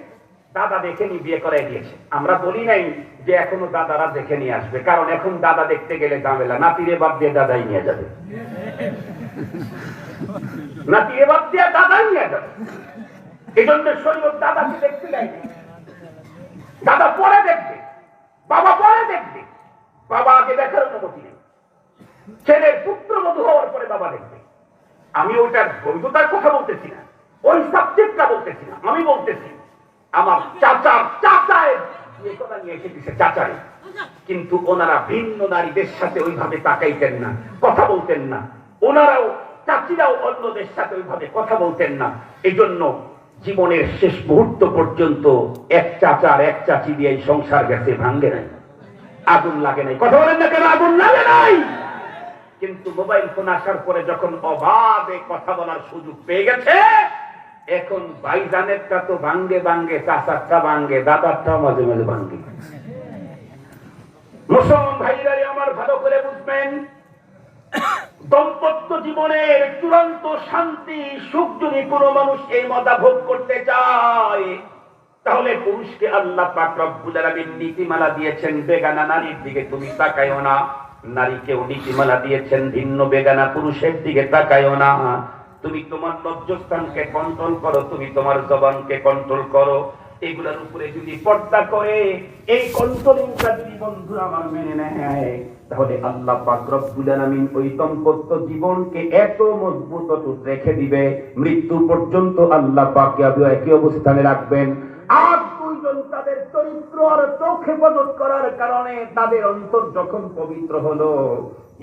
দাদা দেখে বিয়ে করাই দিয়েছে। আমরা বলি নাই যে এখনো দাদারা দেখে নিয়ে আসবে, কারণ এখন দাদা দেখতে গেলে ঝামেলা, নাতিরে বাদ দিয়ে দাদাই নিয়ে যাবে, নাতিরে বাদ দিয়ে দাদাই নিয়ে যাবে। এই জন্য শরীয়ত দাদাকে দেখতে দেয়নি। দাদা পরে দেখবে, বাবা পরে দেখবে, বাবা আগে দেখার অনুমতি নেই। ছেলের পুত্রবধূ হওয়ার পরে বাবা দেখবে। আমি ওইটার বৈধতার কথা বলতেছি না, ওই সাবজেক্টটা বলতেছি না। আমি বলতেছি আমার চাচায় বিয়ে কথা নিয়ে এসে দিচ্ছে চাচারে, কিন্তু ওনারা ভিন্ন নারীদের সাথে ওইভাবে তাকাইতেন না, কথা বলতেন না। ওনারাও চাচিরাও অন্যদের সাথে ওইভাবে কথা বলতেন না। এই জন্য জীবনের শেষ মুহূর্ত পর্যন্ত এক চাচার এক চাচি দিয়ে সংসার গেছে, ভাঙ্গে নাই, আগুন লাগে নাই। কথা বলেন না কেন? আগুন লাগে নাই। কিন্তু মোবাইল ফোন আসার পরে যখন অবাধে কথা বলার সুযোগ পেয়ে গেছে, এখন ভাইজানেরটা তো ভাঙ্গে ভাঙ্গে, চাচারটা ভাঙ্গে, দাদারটাও মাঝে মাঝে ভাঙ্গে। মুসলমান ভাইরা আমার ভালো করে বুঝবেন, দাম্পত্য জীবনের চূড়ান্ত শান্তি সুখ যদি কোনো মানুষ এই মজা ভোগ করতে চায়, তাহলে পুরুষকে আল্লাহ পাক রব্বুল আলামিন নীতিমালা দিয়েছেন, বেগানা নারীর দিকে তুমি তাকাইও না। নারীকেও নীতিমালা দিয়েছেন, ভিন্ন বেগানা পুরুষের দিকে তাকাইও না। তুমি তোমার লজ্জাস্থানকে কন্ট্রোল করো, তুমি তোমার জবানকে কন্ট্রোল করো। এগুলোর উপরে যদি পর্দা করে, এই কন্ট্রোলিংটা যদি বন্ধুরা আমার মেনে নেয়, তাহলে আল্লাহ পাক রব্বুল আলামিন ওই দাম্পত্য জীবনকে এত মজবুত অটুট রেখে দিবে, মৃত্যু পর্যন্ত আল্লাহ পাক একই অবস্থানে রাখবেন। আর দুইজন তাদের চরিত্র আর চোখ হেফাজত করার কারণে তাদের অন্তর যখন পবিত্র হলো,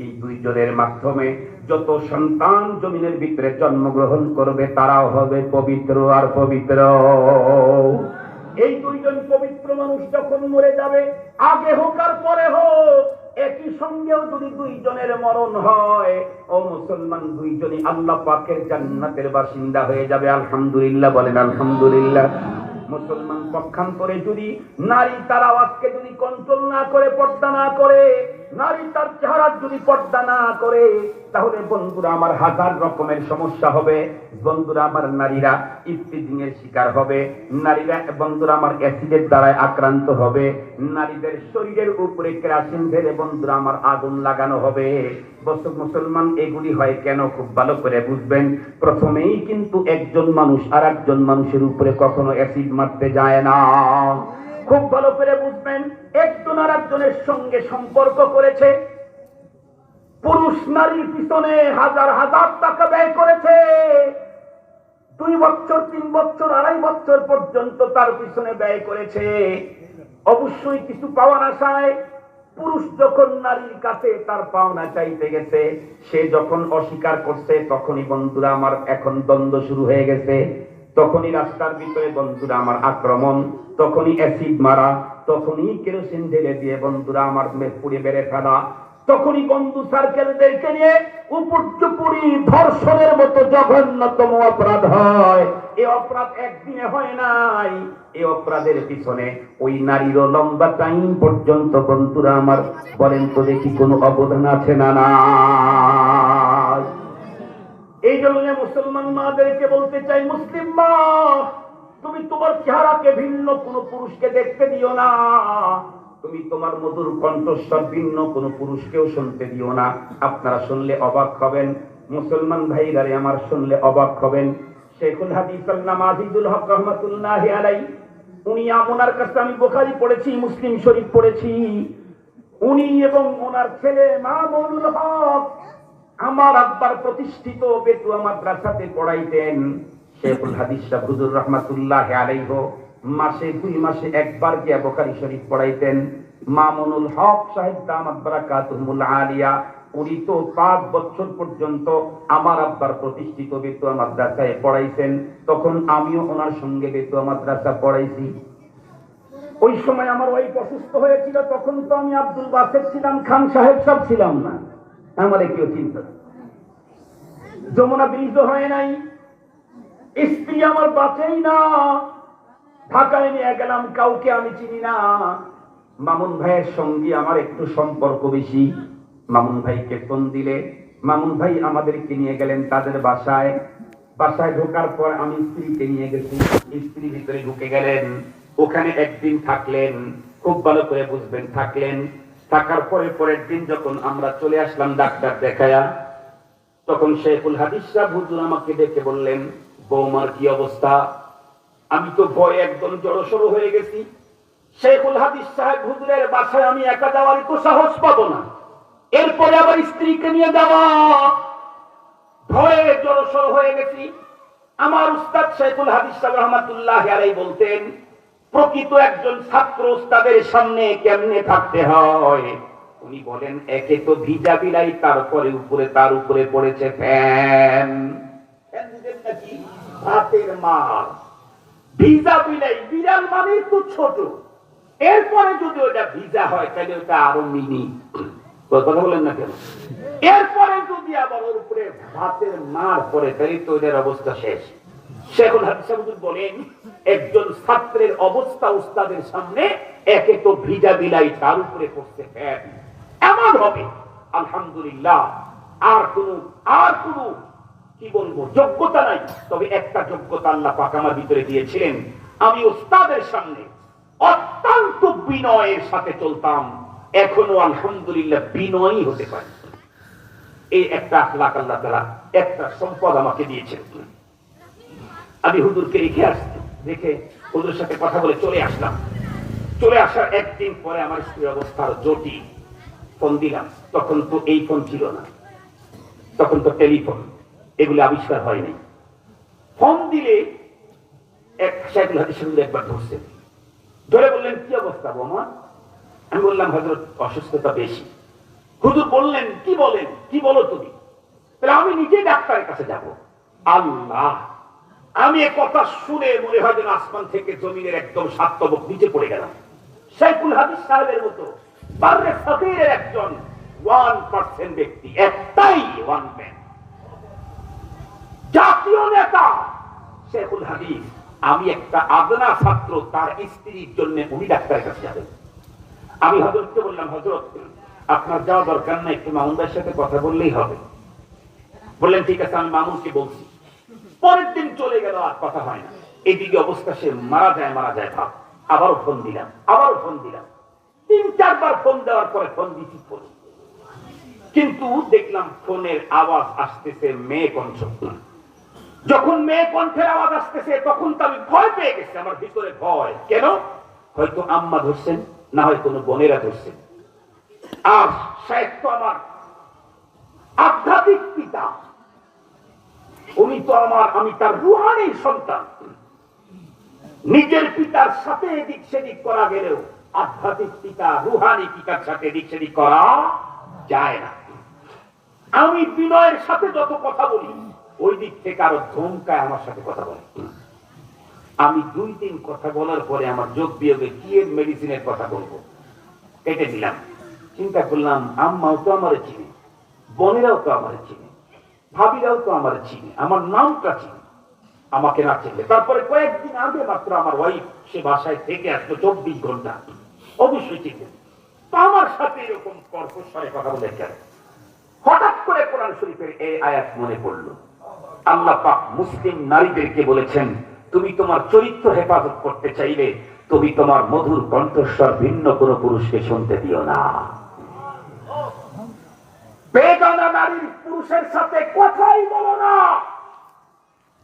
এই দুইজনের মাধ্যমে যত সন্তান জমিনের ভিতরে জন্মগ্রহণ করবে তারাও হবে পবিত্র আর পবিত্র। এই দুইজন পবিত্র মানুষ যখন মরে যাবে, আগে হোক আর পরে হোক, একই সঙ্গেও যদি দুইজনের মরণ হয়, ও মুসলমান, দুইজনই আল্লাহ পাকের জান্নাতের বাসিন্দা হয়ে যাবে। আলহামদুলিল্লাহ বলেন আলহামদুলিল্লাহ। মুসলমান পক্ষান্তরে যদি নারী তার আওয়াজকে যদি কন্ট্রোল না করে, পর্দা না করে, নারী তার চেহারার যদি পর্দা না করে, তাহলে বন্ধুরা আমার হাজার রকমের সমস্যা হবে। বন্ধুরা আমার নারীরা ইফতিজিং এর শিকার হবে, নারীরা বন্ধুরা আমার অ্যাসিডের দ্বারা আক্রান্ত হবে, নারীদের শরীরের উপরে কেরোসিন ঢেলে বন্ধুরা আমার আগুন লাগানো হবে। মুসলমান এগুলি হয় কেন? খুব ভালো করে বুঝবেন। প্রথমেই কিন্তু একজন মানুষ আর একজন মানুষের উপরে কখনো অ্যাসিড মারতে যায় না। খুব ভালো করে বুঝবেন। একজন আর একজনের সঙ্গে সম্পর্ক করেছে, পুরুষ নারীর পিছনে হাজার হাজার টাকা ব্যয় করেছে, 2 বছর 3 বছর 2.5 বছর পর্যন্ত তার পিছনে ব্যয় করেছে, অবশ্যই কিছু পাওয়ার আশায়। পুরুষ যখন নারীর কাছে তার পাওনা চাইতে গেছে, সে যখন অস্বীকার করছে, তখনই বন্ধুরা আমার এখন দ্বন্দ্ব শুরু হয়ে গেছে। তখনই রাস্তার ভিতরে বন্ধুরা আমার আক্রমণ, তখনই অ্যাসিড মারা, তখনই কেরোসিন ঢেলে দিয়ে বন্ধুরা আমার পুড়ে বেড়ে ফেলা, তখনই বন্ধু সার্কেলদেরকে নিয়ে উপর্যুপুরি ধর্ষণের মতো জঘন্যতম অপরাধ হয়। এই অপরাধ একদিনে হয় নাই, এই অপরাধের পিছনে ওই নারীরও লম্বা টাইম পর্যন্ত বন্ধুরা আমার বলেন তো দেখি কোনো অবদান আছে না? না। এই জন্য মুসলমান মাদেরকে বলতে চাই, মুসলিম মা, তুমি তোমার চেহারাকে ভিন্ন কোনো পুরুষকে দেখতে দিও না, তুমি তোমার মধুর কণ্ঠস্বর ভিন্ন কোনো পুরুষকেও শুনতে দিও না। আপনারা শুনলে অবাক হবেন, মুসলমান ভাইরারে আমার শুনলে অবাক হবেন। শেখুল হাদিস আল্লামা আজিজুল হক রহমাতুল্লাহি আলাইহি, উনি ওনার কাছে আমি বুখারী পড়েছি, মুসলিম শরীফ পড়েছি। উনি এবং ওনার ছেলে মামুনুল হক আমার আব্বার প্রতিষ্ঠিত বেতুয়া মাদ্রাসাতে পড়াইতেন। শেখুল হাদিস সাহেব হুজুর রহমাতুল্লাহি আলাইহি মাসে 2 মাসে একবার গিয়ে বুখারী শরীফ পড়াইতেন। মামুনুল হক সাহেব দামাত বারাকাতুহুল আলিয়া, উনি তো 5 বছর পর্যন্ত আমার আব্বার প্রতিষ্ঠিত বেতুয়া মাদ্রাসায় পড়াইছেন। তখন আমিও ওনার সঙ্গে বেতুয়া মাদ্রাসা পড়াইছি। ওই সময় আমার ওয়াইফ অসুস্থ হয়েছিল, তখন তো আমি আব্দুল বাসের ছিলাম, খান সাহেব সব ছিলাম না, আমারে কেউ চিনত না। যমুনা ব্রিজও হয় নাই, স্ত্রী আমার বাঁচেই না, ঢাকায় নিয়ে গেলাম, কাউকে আমি চিনি না। মামুন ভাইয়ের সঙ্গে আমার একটু সম্পর্ক বেশি। মামুন ভাইকে ফোন দিলে মামুন ভাই আমাদেরকে নিয়ে গেলেন তাদের বাসায়। বাসায় ঢোকার পর আমি স্ত্রীকে নিয়ে গেছি, স্ত্রী ভিতরে ঢুকে গেলেন, ওখানে একদিন থাকলেন। খুব ভালো করে বুঝবেন, থাকলেন। থাকার পরে পরের দিন যখন আমরা চলে আসলাম ডাক্তার দেখায়া, তখন শেখুল হাদিস সাহেব হুজুর আমাকে দেখে বললেন, বৌমার কি অবস্থা? আমি তো ভয়ে একদম জড়সড় হয়ে গেছি। শেখুল হাদিস সাহেব হুজুরের বাসায় আমি একা যাওয়ার তো সাহস পাবো না, এরপরে আবার স্ত্রীকে নিয়ে যাওয়া, ভয়ে জড়সড় হয়ে গেছি। আমার উস্তাদ শেখুল হাদিস সাহেব রহমাতুল্লাহি আলাইহি বলতেন, প্রকৃত একজন ছাত্র উস্তাদের সামনে কেমনে থাকতে হয়। উনি বলেন, একে তো ভিজা বিলাই, তারপরে তার উপরে পড়েছে ফ্যান। নাকি হাতের মার, ভিজা বিলাই, বিড়াল মানে তো ছোট, এরপরে যদি ওটা ভিজা হয় তাহলে ওটা আরো মিনি। কথা বলেন না কেন? এরপরে যদি আবার ওর উপরে হাতের মার পড়ে তাহলে তো ওদের অবস্থা শেষ। শেখুল হাদিস হুজুর বলেন, একজন ছাত্রের অবস্থা উস্তাদের সামনে, একে তো ভিজা বিলাই, তার উপরে পড়ছে ফ্যান, এমন হবে। আলহামদুলিল্লাহ, আর কোন কি বলবো যোগ্যতা নাই, তবে একটা যোগ্যতা আল্লাহ পাক আমার ভিতরে দিয়েছিলেন, আমি উস্তাদের সামনে অত্যন্ত বিনয়ের সাথে চলতাম। এখনো আলহামদুলিল্লাহ বিনয়ী হতে পারি। এই একটা আখলাক আল্লাহ তাআলা, একটা সম্পদ আমাকে দিয়েছেন। আমি হুজুরকে রেখে আসছি, দেখে হুজুরের সাথে কথা বলে চলে আসলাম। চলে আসার একদিন পরে আমার স্ত্রীর অবস্থার জটিল। ফোন দিলাম, তখন তো এই ফোন ছিল না, তখন তো টেলিফোন এগুলো আবিষ্কার হয়নি। ফোন দিলে এক শাইখুল হাদিস হুজুর একবার ধরছেন, ধরে বললেন কি অবস্থা বোমা? আমি বললাম হযরত অসুস্থতা বেশি। হুজুর বললেন কি বলেন, কি বলো তুমি? তাহলে আমি নিজে ডাক্তারের কাছে যাব। আল্লাহ, আমি এ কথা শুনে মনে হয় যেন আসমান থেকে জমিনের একদম 7 তবক নিচে পড়ে গেলাম। শাইখুল হাদিস সাহেবের মতো বাররে ফকিরের একজন 1% ব্যক্তি, একটাই ওয়ান ম্যান, জাতীয় নেতা শাইখুল হাদিস, আমি একটা আদনা ছাত্র, তার স্ত্রীর জন্য উনি ডাক্তারের কাছে যাবেন। আমি হযরতকে বললাম, হযরত আপনার যাওয়া দরকার নাই, একটু মামুন ভাইয়ের সাথে কথা বললেই হবে। বললেন ঠিক আছে, আমি মামুনকে বলছি। পরের দিন চলে গেল, আর কথা হয় না। এদিকে অবস্থা সে মারা যায় ভাব। আবারও ফোন দিলাম, 3-4 বার ফোন দেওয়ার পরে ফোন দিচ্ছি, কিন্তু দেখলাম ফোনের আওয়াজ আসতেছে মেয়ে কণ্ঠ। যখন মেয়ে কণ্ঠের আওয়াজ আসতেছে তখন তো আমি ভয় পেয়ে গেছি, আমার ভিতরে ভয়। কেন? হয়তো আম্মা ধরছেন, না হয় কোনো বোনেরা ধরছেন। আর শায়েখ তো আমার আধ্যাত্মিক পিতা, উনি তো আমি তার রুহানি সন্তান। নিজের পিতার সাথে এদিক সেদিক করা গেলেও আধ্যাত্মিক পিতা রুহানি পিতার সাথে এদিক সেদিক করা যায় না। আমি বিনয়ের সাথে যত কথা বলি, ওই দিক থেকে আরো ধমকায় আমার সাথে কথা বলে। আমি 2-3 কথা বলার পরে আমার যোগ বিয়োগে কি এর মেডিসিনের কথা বলবো, কেটে দিলাম। চিন্তা করলাম, আম্মাও তো আমার চিনে, বোনেরাও তো আমার চিনে, ভাবিরাও তো আমার চিনে, আমার নামটা চিনে, আমাকে না চিনলে। তারপরে কয়েকদিন আগে মাত্র আমার ওয়াইফ সে বাসায় থেকে আসলো 24 ঘন্টা, অবশ্যই চিনবে। তো আমার সাথে এরকম কর্কশরে কথা বলে কেন? হঠাৎ করে কোরআন শরীফের এই আয়াত মনে পড়লো। আল্লাহ পাক মুসলিম নারীদেরকে বলেছেন, তুমি তোমার চরিত্র হেফাজত করতে চাইলে তুমি তোমার মধুর কণ্ঠস্বর ভিন্ন কোনো পুরুষকে শুনতে দিও না। বেগানা নারীর পুরুষের সাথে কথাই বলো না।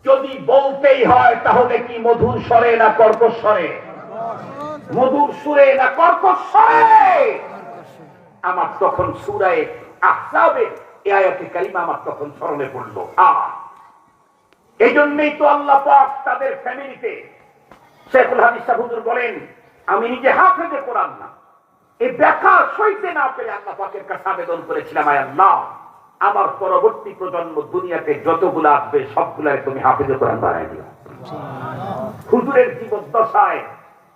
যদি বলতেই হয় তাহলে কি মধুর স্বরে না কর্কশ স্বরে? মধুর সুরে না কর্কশ স্বরে? আমার তখন সূরা আহজাবের এই আয়াতে কারিমা আমার তখন স্মরণে পড়লো। এই জন্যই তো আল্লাহ পাক তাদের ফ্যামিলিতে শাইখুল হাদিস হুজুর বলেন, আমি নিজে হাফেজে কোরআন না, এই ব্যাখ্যা সইতে না পেরে আল্লাহ পাকের কাছে আবেদন করেছিলাম, আয় আল্লাহ, আমার পরবর্তী প্রজন্ম দুনিয়াতে যতগুলো আসবে সবগুলারে তুমি হাফেজে কোরআন বানাই দিও। হুজুরের জীবদ্দশায়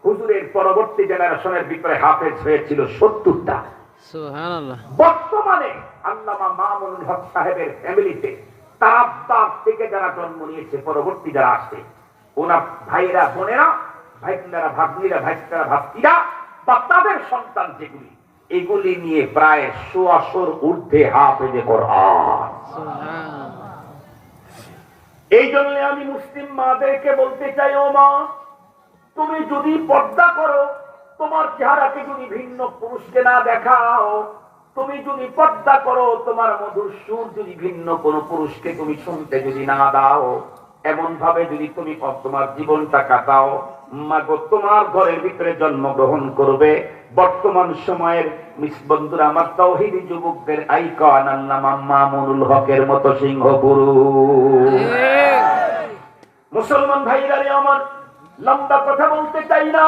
হুজুরের পরবর্তী জেনারেশনের ভিতরে হাফেজ হয়েছিল 70টা। সুবহানাল্লাহ। বর্তমানে আল্লামা মামুনুল হক সাহেবের ফ্যামিলিতে তার আব্বা থেকে যারা জন্ম নিয়েছে, পরবর্তী যারা আসছে, ওনার ভাইরা বোনেরা, ভাইরা ভাগ্নিরা, ভাইরা ভাস্তিরা বা তাদের সন্তান যেগুলি, এগুলি নিয়ে প্রায় 100 ঊর্ধ্বে হাফেজে কোরআন। এই জন্য আমি মুসলিম মাদেরকে বলতে চাই, ও মা, তুমি যদি পর্দা করো, তোমার চেহারাকে যদি ভিন্ন পুরুষকে না দেখাও, তুমি যদি পর্দা করো, তোমার মধুর সুর যদি ভিন্ন কোন পুরুষকে তুমি শুনতে যদি না দাও, এমন ভাবে যদি তুমি তোমার জীবনটা কাটাও, মাগো তোমার ঘরের ভিতরে জন্মগ্রহণ করবে বর্তমান সময়ের বন্ধুরা, আমার তাওহীদি যুবকদের আইকন আল্লামা মামুনুল হকের মতো সিংহ পুরুষ। মুসলমান ভাইরা আমার, লম্বা কথা বলতে চাই না।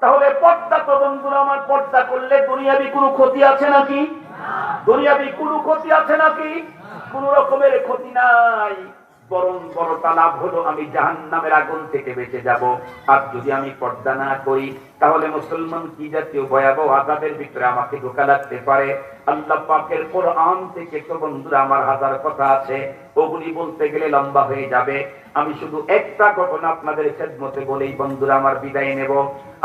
তাহলে পর্দা তো বন্ধুরা আমার, পর্দা করলে দুনিয়াবি কোনো ক্ষতি আছে নাকি? দুনিয়াবি কোনো ক্ষতি আছে নাকি? কোন রকমের ক্ষতি নাই, বরং বড়টা লাভ হলো আমি জাহান্নামের আগুন থেকে বেঁচে যাব। আর যদি আমি পর্দা না করি, তাহলে মুসলমান কি জাতীয় ভয়াবহ আযাবের ভিতরে আমাকে ঢোকা লাগতে পারে। আল্লাহ পাকের কোরআন থেকে তো বন্ধুরা আমার হাজার কথা আছে, ওগুলি বলতে গেলে লম্বা হয়ে যাবে। আমি শুধু একটা ঘটনা আপনাদের খেদমতে বলেই বন্ধুরা আমার বিদায় নেব।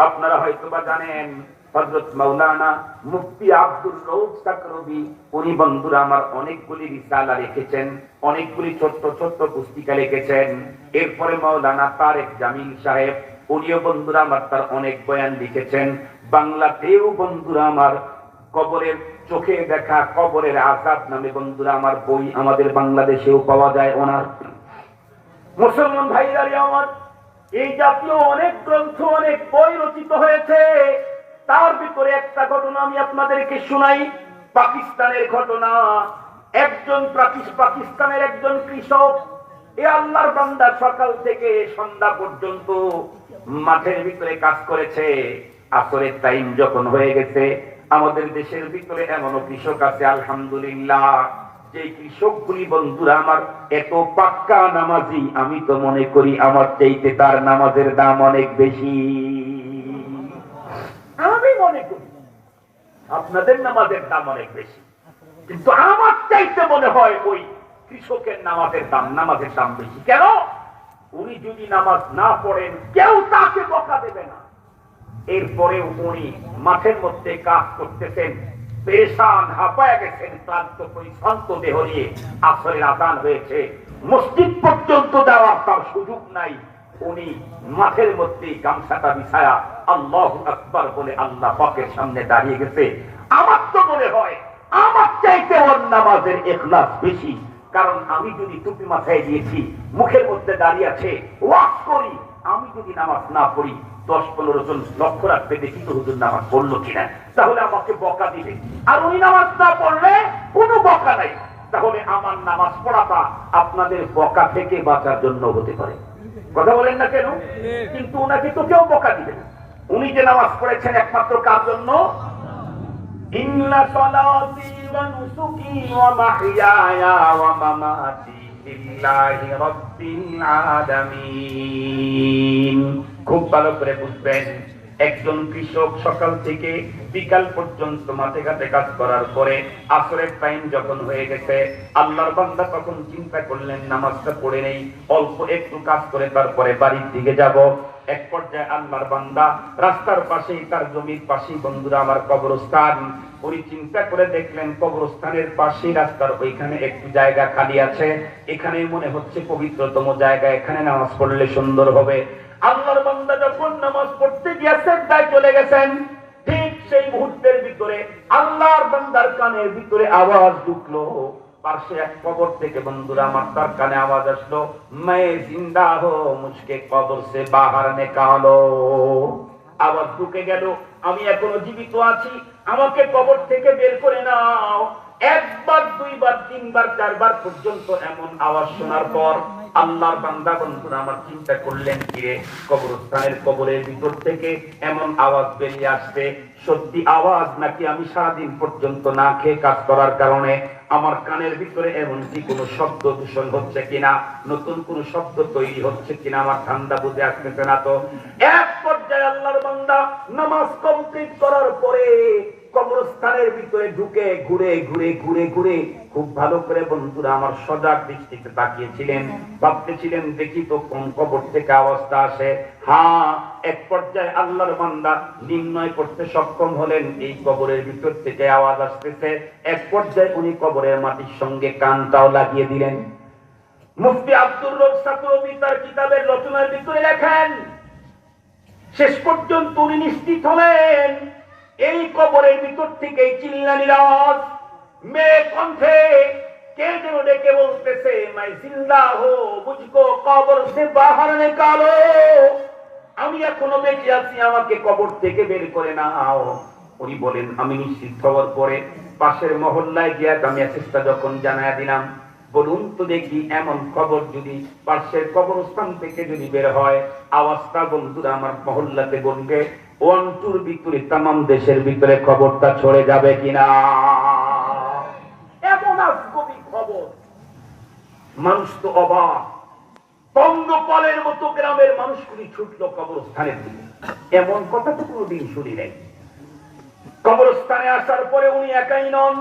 আপনারা হয়তোবা জানেন, হযরত মাওলানা মুফতি আব্দুর রউফ সাকরবি, উনি বন্ধুরা আমার অনেকগুলি রিসালা লিখেছেন, অনেকগুলি ছোট্ট ছোট্ট পুস্তিকা লিখেছেন। এরপরে মাওলানা তারেক জামিল সাহেব, উনিও বন্ধুরা আমার তার অনেক বয়ান লিখেছেন। বাংলাতেও বন্ধুরা আমার কবরের চোখে দেখা কবরের আযাব নামে বন্ধুরা আমার বই আমাদের বাংলাদেশেও পাওয়া যায় ওনার। মুসলমান ভাইরা আমার, এই জাতীয় অনেক গ্রন্থ, অনেক বই রচিত হয়েছে। তার ভিতরে একটা ঘটনা আমি আপনাদেরকে শোনাই। পাকিস্তানের ঘটনা। একজন পাকিস্তানের একজন কৃষক, এ আল্লাহর বান্দা সকাল থেকে সন্ধ্যা পর্যন্ত মাঠের ভিতরে কাজ করেছে। আসরের টাইম যখন হয়ে গেছে, আমাদের দেশের ভিতরে এমনও কৃষক আছে আলহামদুলিল্লাহ, যে কৃষকগুলি বন্ধুরা আমার এত পাক্কা নামাজি, আমি তো মনে করি আমার চাইতে তার নামাজের দাম অনেক বেশি। আমি মনে করি আপনাদের নামাজের দাম অনেক বেশি, কিন্তু আমার চাইতে মনে হয় ওই কৃষকের নামাজের দাম বেশি। কেন? উনি যদি নামাজ না পড়েন কেউ তাকে বকা দেবে না। এরপরেও উনি মাঠের মধ্যে কাজ করতেছেন, পেরেশান, হাঁপায়া গেছেন, ক্লান্ত পরিশ্রান্ত দেহ নিয়ে। আসরের আযান হয়েছে, মসজিদ পর্যন্ত যাওয়ার তার সুযোগ নাই। উনি মাঠের মধ্যে গামছাটা বিছায়া আল্লাহু আকবার বলে আল্লাহ পাকের সামনে দাঁড়িয়ে গেছে। আমার তো মনে হয় আমার চাইতে ওর নামাজের ইখলাস বেশি। কারণ আমি যদি টুপি মাথায় দিয়েছি, মুখের মধ্যে দাঁড়িয়ে আছে, ওয়াজ করি, আমি যদি নামাজ না পড়ি 10-15 জন লক্ষ্য রাখবে দেখি তো হুজুর নামাজ পড়লো কিনা, তাহলে আমাকে বকা দিবে। আর উনি নামাজ না পড়লে কোনো বকা নাই। তাহলে আমার নামাজ পড়াটা আপনাদের বকা থেকে বাঁচার জন্য হতে পারে। কথা বলেন না কেন? কিন্তু উনাকে তো কেউ বকা দিবে না। উনি যে নামাজ পড়েছেন একমাত্র কার জন্য? ইন্না সালাতি ওয়া নুসুকি ওয়া মাহইয়ায়া ওয়া মামাতি লিল্লাহি রাব্বিল আলামিন। খুব ভালো করে বুঝবেন, একজন কৃষক সকাল থেকে বিকাল পর্যন্ত মাঠে ঘাটে কাজ করার পরে আসরের টাইম যখন হয়ে গেছে, আল্লাহর বান্দা তখন চিন্তা করলেন নামাজটা পড়ে নেই, অল্প একটু কাজ করে তারপরে বাড়ির দিকে যাব। এক পর্যায়ে আল্লাহর বান্দা রাস্তার পাশেই, তার জমির পাশেই বন্ধুরা আমার কবরস্থান, উনি চিন্তা করে দেখলেন কবরস্থানের পাশেই রাস্তার ওইখানে একটু জায়গা খালি আছে, এখানে মনে হচ্ছে পবিত্রতম জায়গা, এখানে নামাজ পড়লে সুন্দর হবে। আল্লাহর বান্দা যখন নামাজ পড়তে গিয়ে সিজদায় চলে গেছেন, ঠিক সেই মুহূর্তের ভিতরে আল্লাহর বান্দার কানের ভিতরে আওয়াজ ঢুকলো। পাশে এক কবর থেকে বন্ধুরা আমার তার কানে আওয়াজ আসলো, मैं जिंदा हो मुझके कब्र से बाहर निकालो। আওয়াজ ঢুকে গেল, আমি এখনো জীবিত আছি, আমাকে কবর থেকে বের করে নাও। একবার, দুইবার, তিনবার, চারবার পর্যন্ত এমন আওয়াজ শোনার পর আল্লাহর বান্দা বন্ধুরা আমার চিন্তা করলেন, কিরে কবরস্থানের কবরের ভিতর থেকে এমন আওয়াজ বেরিয়ে আসছে, সত্যি আওয়াজ নাকি আমি সারাদিন পর্যন্ত না খেয়ে কাজ করার কারণে আমার কানের ভিতরে এমন কি কোনো শব্দ দূষণ হচ্ছে কিনা, নতুন কোনো শব্দ তৈরি হচ্ছে কিনা আমার ঠান্ডা বুঝে আসতেছে না। তো এক পর্যায়ে আল্লাহর বান্দা নামাজ কমপ্লিট করার পরে কবরস্থানের ভিতরে ঢুকে ঘুরে ঘুরে ঘুরে ঘুরে খুব ভালো করে বন্ধুরা আমার সজাগ দৃষ্টিতে তাকিয়েছিলেন, ভাবতেছিলেন দেখি তো কোন কবর থেকে আওয়াজটা আসে। হ্যাঁ, এক পর্যায়ে আল্লাহর বান্দা নির্ণয় করতে সক্ষম হলেন এই কবরের ভিতর থেকে আওয়াজ আসতেছে। এক পর্যায়ে উনি কবরের মাটির সঙ্গে কানটাও লাগিয়ে দিলেন। মুফতি আব্দুর রব সাকরবি তার কিতাবের রচনার ভিতরে লেখেন, শেষ পর্যন্ত উনি নিশ্চিত হলেন এই কবরের ভিতর থেকে চিল্লানির আওয়াজ, মেয়ে কণ্ঠে কে যেন ডেকে বলতেছে, मैं जिंदा हूं मुझको कब्र से बाहर निकालो। আমি এখনো বেঁচে আছি, আমাকে কবর থেকে বের করে নাও। উনি বলেন, আমি নিশ্চিত হওয়ার পরে পাশের মহল্লায় গিয়ে মেসেজটা যখন জানায় দিলাম, বলুন তো দেখি এমন খবর যদি পাশের কবরস্থান থেকে যদি বের হয়, আওয়াজটা বন্ধুরা আমার মহল্লাতে বলবে, 1-2 ভিতরে তামাম দেশের ভিতরে খবরটা ছড়ে যাবে কিনা। এমন আজগবি খবর, মানুষ তো অবাক। পঙ্গপালের মতো গ্রামের মানুষগুলি ছুটলো কবরস্থানের দিকে, এমন কথা তো কোনোদিন শুনি নাই। কবরস্থানে আসার পরে উনি একাই নন,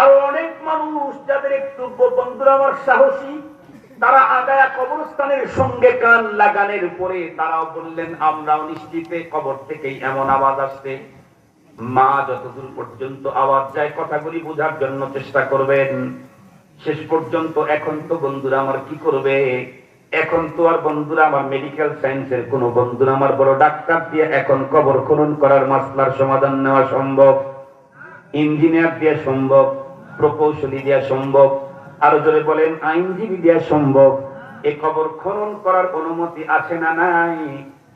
আরো অনেক মানুষ যাদের একটু বন্ধুরা আমার সাহসী, তারা আগায়া কবরস্থানের সঙ্গে কান লাগানোর পরে তারাও বললেন, আমরাও নিশ্চিত কবর থেকেই এমন আওয়াজ আসছে। মা যতদূর পর্যন্ত আওয়াজ যায় কথাগুলি বোঝার জন্য চেষ্টা করবেন। শেষ পর্যন্ত এখন তো বন্ধুরা আমার কি করবে, এখন তো আর বন্ধুরা আমার মেডিকেল সায়েন্সের কোন বন্ধুরা আমার বড় ডাক্তার দিয়ে এখন কবর খনন করার মাসলার সমাধান নেওয়া সম্ভব, ইঞ্জিনিয়ার দিয়ে সম্ভব, প্রকৌশলী দিয়ে সম্ভব, আরো জোরে বলেন আইনজীবী দিয়ে সম্ভব। এই কবর খনন করার অনুমতি আছে না নাই?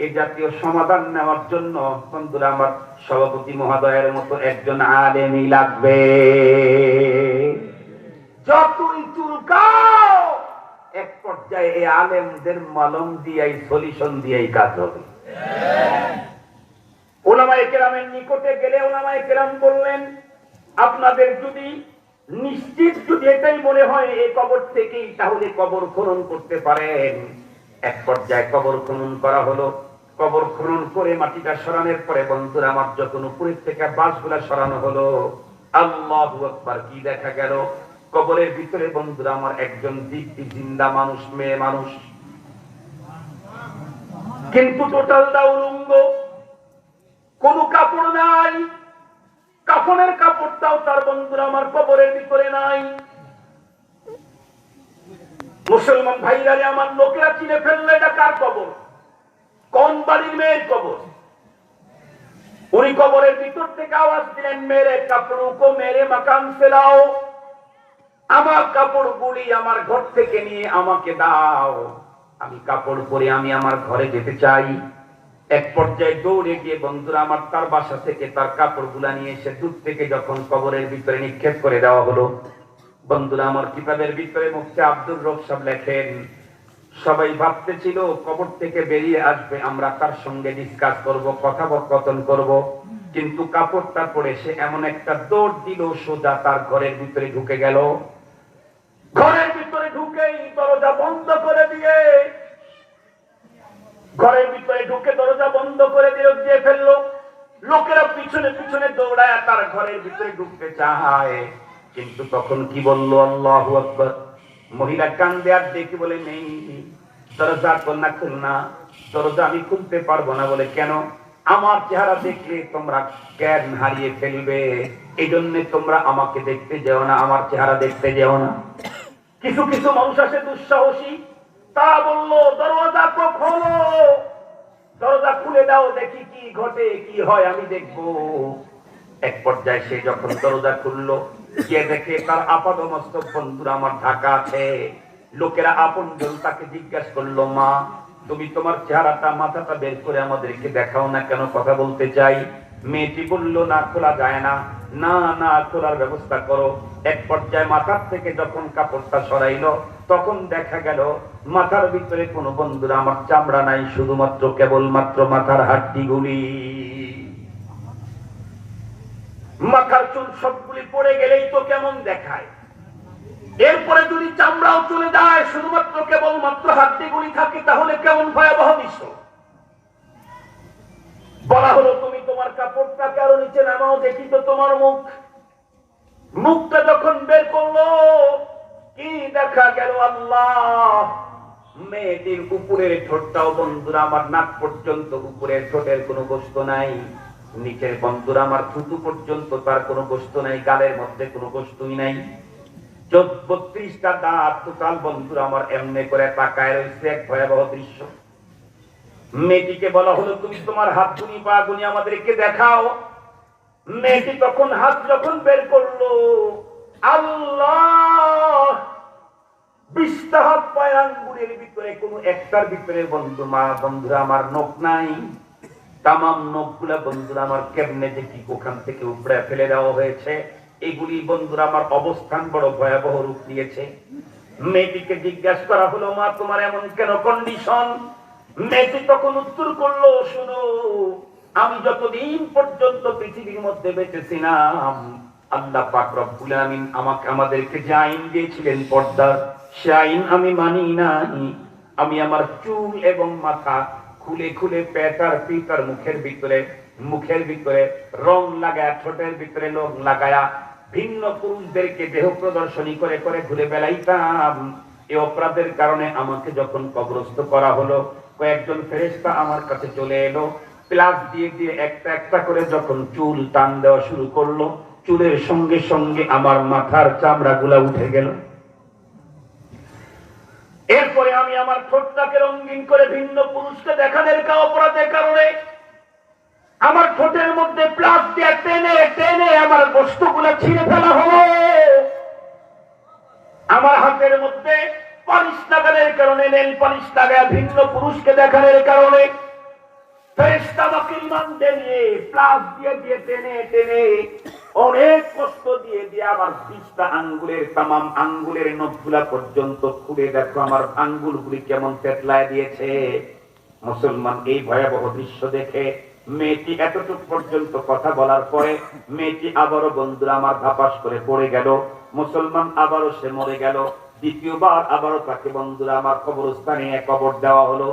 এ জাতীয় সমাধান নেওয়ার জন্য বন্ধুরা আমার সভাপতি মহোদয়ের মতো একজন আলেমই লাগবে। যতই চুলকাও এক পর্যায়ে এই আলেমদের মলম দিয়েই সলিউশন দিয়েই কাজ হবে। ওলামায়ে কেরামের নিকটে গেলে ওলামায়ে কেরাম বললেন, আপনাদের যদি নিশ্চিত যদি এটাই মনে হয় এই কবর থেকেই, তাহলে কবর খনন করতে পারেন। এক পর্যায়ে কবর খনন করা হলো। কবর খনন করে মাটিটা সরানোর পরে বন্ধুরা আমার যখন উপরের থেকে বাঁশগুলা সরানো হলো, আল্লাহু আকবার, কি দেখা গেল? কবরের ভিতরে বন্ধুরা আমার একজন দিব্যি জিন্দা মানুষ, মেয়ে মানুষ, কিন্তু টোটালটা উলঙ্গ, কোন কাপড় নাই। কাফনের কাপড়টাও তার বন্ধুরা আমার কবরের ভিতরে নাই। মুসলমান ভাইরা আমার লোকেরা চিনে ফেললো এটা কার কবর, কোন বাড়ির মেয়ের কবর। উনি কবরের ভিতর থেকে আওয়াজ দিলেন, মেরে কাপড় মেরে মাকান ফেলাও, আমার কাপড়গুলি আমার ঘর থেকে নিয়ে আমাকে দাও, আমি কাপড় পরে আমি আমার ঘরে যেতে চাই। এক পর্যায়ে দৌড়ে গিয়ে বন্ধুরা আমার তার বাসা থেকে তার কাপড়গুলা নিয়ে এসে দূর থেকে যখন কবরের ভিতরে নিক্ষেপ করে দেওয়া হলো, বন্ধুরা আমার কিতাবের ভিতরে মুফতি আব্দুর রব সাহেব লেখেন, সবাই ভাবতেছিল কবর থেকে বেরিয়ে আসবে, আমরা তার সঙ্গে ডিসকাস করব, কথোপকথন করব, কিন্তু কাপড়টা পরে সে এমন একটা দৌড় দিল, সোজা তার ঘরের ভিতরে ঢুকে গেল। ঘরের ভিতরে ঢুকেই দরজা বন্ধ করে দিয়ে, ঘরের ভিতরে ঢুকে দরজা বন্ধ করে দিয়ে ফেললো। লোকেরা পিছনে পিছনে দৌড়ায় তার ঘরের ভিতরে ঢুকতে চায়, কিন্তু তখন কি বললো, আল্লাহু আকবার। মহিলা কান্দে আর দেখি বলে, নেই দরজা কন্যা খুলনা, দরজা আমি খুলতে পারবো না। বলে কেন? আমার চেহারা দেখলে তোমরা জ্ঞান হারিয়ে ফেলবে, এই জন্য তোমরা আমাকে দেখতে যেও না, আমার চেহারা দেখতে যেও না। কিছু কিছু মানুষ আছে দুঃসাহসী, তারা বললো দরজা তো খোলো, দরজা খুলে দাও, দেখি কি ঘটে, কি হয় আমি দেখবো। এক পর্যায়ে সে যখন দরজা খুললো, গিয়ে দেখে তার আপাদমস্তক বন্ধুরা আমার ঢাকা আছে। লোকেরা আপনজন তাকে জিজ্ঞাসা করলো, মা তুমি তোমার চেহারাটা মাথাটা বের করে আমাদেরকে দেখাও না কেন, কথা বলতে চাই। মেয়েটি বলল, না খোলা যায় না, না না খোলার ব্যবস্থা করো। এক পর্যায়ে মাথার থেকে যখন কাপড়টা সরাইলো, তখন দেখা গেল মাথার ভিতরে কোনো বন্ধুরা আমার চামড়া নাই, শুধুমাত্র কেবলমাত্র মাথার হাড্ডিগুলি। মাথার চুল সবগুলি পড়ে গেলেই তো কেমন দেখায়, এরপরে যদি চামড়াও চলে যায়, শুধুমাত্র কেবলমাত্র হাড্ডিগুলি থাকে, তাহলে কেমন ভয়াবহ দৃশ্য। বলা হলো, তুমি তোমার কাপড়টা কারো নিচে নামাও, দেখি তো তোমার মুখ। মুখটা যখন বের করলো, কি দেখা গেল, আল্লাহ, মেয়েটির উপরের ঠোঁটটাও বন্ধুরা আমার নাক পর্যন্ত, উপরের ঠোঁটের কোনো গোস্ত নাই, নিচের বন্ধুরা আমার থুতু পর্যন্ত তার কোনো গোস্ত নাই, গালের মধ্যে কোনো গোস্তই নাই। 32টা দাঁত টোটাল বন্ধুরা আমার এমনি করে তাকায় রয়েছে, এক ভয়াবহ দৃশ্য। মেয়েটিকে বলা হলো, তুমি তোমার হাত গুনি পা গুনি আমাদেরকে দেখাও। মেয়েটি তখন হাত যখন বের করলো, আল্লাহ, 20টা হাত পায়ের আঙ্গুলের ভিতরে কোনো একটার ভিতরে বন্ধুরা আমার নখ নাই। তামাম নখগুলা বন্ধুরা আমার কেমনে যে কি ওখান থেকে উপড়ে ফেলে দেওয়া হয়েছে, এগুলি বন্ধুরা আমার অবস্থান বড় ভয়াবহ রূপ নিয়েছে। মেয়েটিকে জিজ্ঞাসা করা হলো, মা তোমার এমন কেন কন্ডিশন? মেয়েটি তখন উত্তর করলো, শুনো, আমি যতদিন পর্যন্ত পৃথিবীর মধ্যে বেঁচেছিলাম, আল্লাহ পাক রব্বুল আমিন আমাদেরকে যে আইন দিয়েছিলেন পর্দার, সে আইন আমি মানি নাই। আমি আমার চুল এবং মাথা খুলে খুলে পেটার পিটার মুখের ভিতরে রং লাগায়া, ঠোঁটের ভিতরে রং লাগায়া ভিন্ন পুরুষদেরকে দেহ প্রদর্শনী করে করে ঘুরে বেড়াইতাম। এই অপরাধের কারণে আমাকে যখন কবরস্থ করা হলো, কয়েকজন ফেরেশতা আমার কাছে চলে এলো, প্লাস দিয়ে দিয়ে একটা একটা করে যখন চুল টান দেওয়া শুরু করলো, চুলের সঙ্গে সঙ্গে আমার মাথার চামড়া গুলা উঠে গেল। এরপরে আমি আমার ঠোঁটটাকে রঙিন করে ভিন্ন পুরুষকে দেখানোর অপরাধের কারণে আমার ঠোঁটের মধ্যে প্লাস দিয়ে টেনে টেনে আমার বস্তুগুলা ছিঁড়ে ফেলা হলো। আমার হাতের মধ্যে পালিশ লাগানোর কারণে, নেল পালিশ লাগায় ভিন্ন পুরুষকে দেখানোর কারণে ফেরেশতা আমাকে ঈমানদের নিয়ে প্লাস দিয়ে দিয়ে টেনে টেনে অনেক কষ্ট দিয়ে দিয়ে আমার 20টা আঙ্গুলের তামাম আঙ্গুলের নখগুলা পর্যন্ত খুলে দেখো আমার আঙ্গুলগুলি কেমন থেতলায় দিয়েছে। মুসলমান এই ভয়াবহ দৃশ্য দেখে মেয়েটি এতটুকু পর্যন্ত কথা বলার পরে মেয়েটি আবারও বন্ধুরা আমার ধাপাস করে পড়ে গেল। মুসলমান আবারও সে মরে গেল। দ্বিতীয়বার আবারও তাকে বন্ধুরা আমার কবরস্থানে কবর দেওয়া হলো।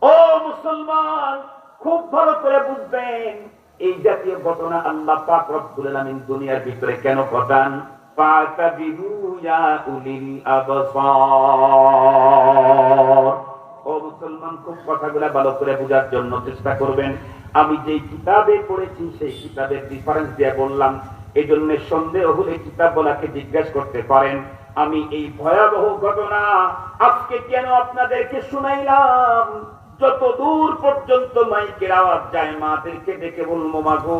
ও মুসলমান, খুব ভালো করে বুঝবেন এই জাতীয় ঘটনা আল্লাহ পাক রব্বুল আলামিন দুনিয়ার ভিতরে কেন ঘটান। ফাতাবিরু ইয়া উলিল আবসার। ও মুসলমান, খুব কথাগুলো ভালো করে বোঝার জন্য চেষ্টা করবেন। আমি যে কিতাবে পড়েছি সেই কিতাবের রেফারেন্স দিয়ে বললাম, এই জন্য সন্দেহ হলে কিতাব বলাকে জিজ্ঞাসা করতে পারেন। আমি এই ভয়াবহ ঘটনা আজকে কেন আপনাদেরকে শুনাইলাম, যত দূর পর্যন্ত মাইকের আওয়াজ যায় মাদেরকে দেখে বলবো মাগো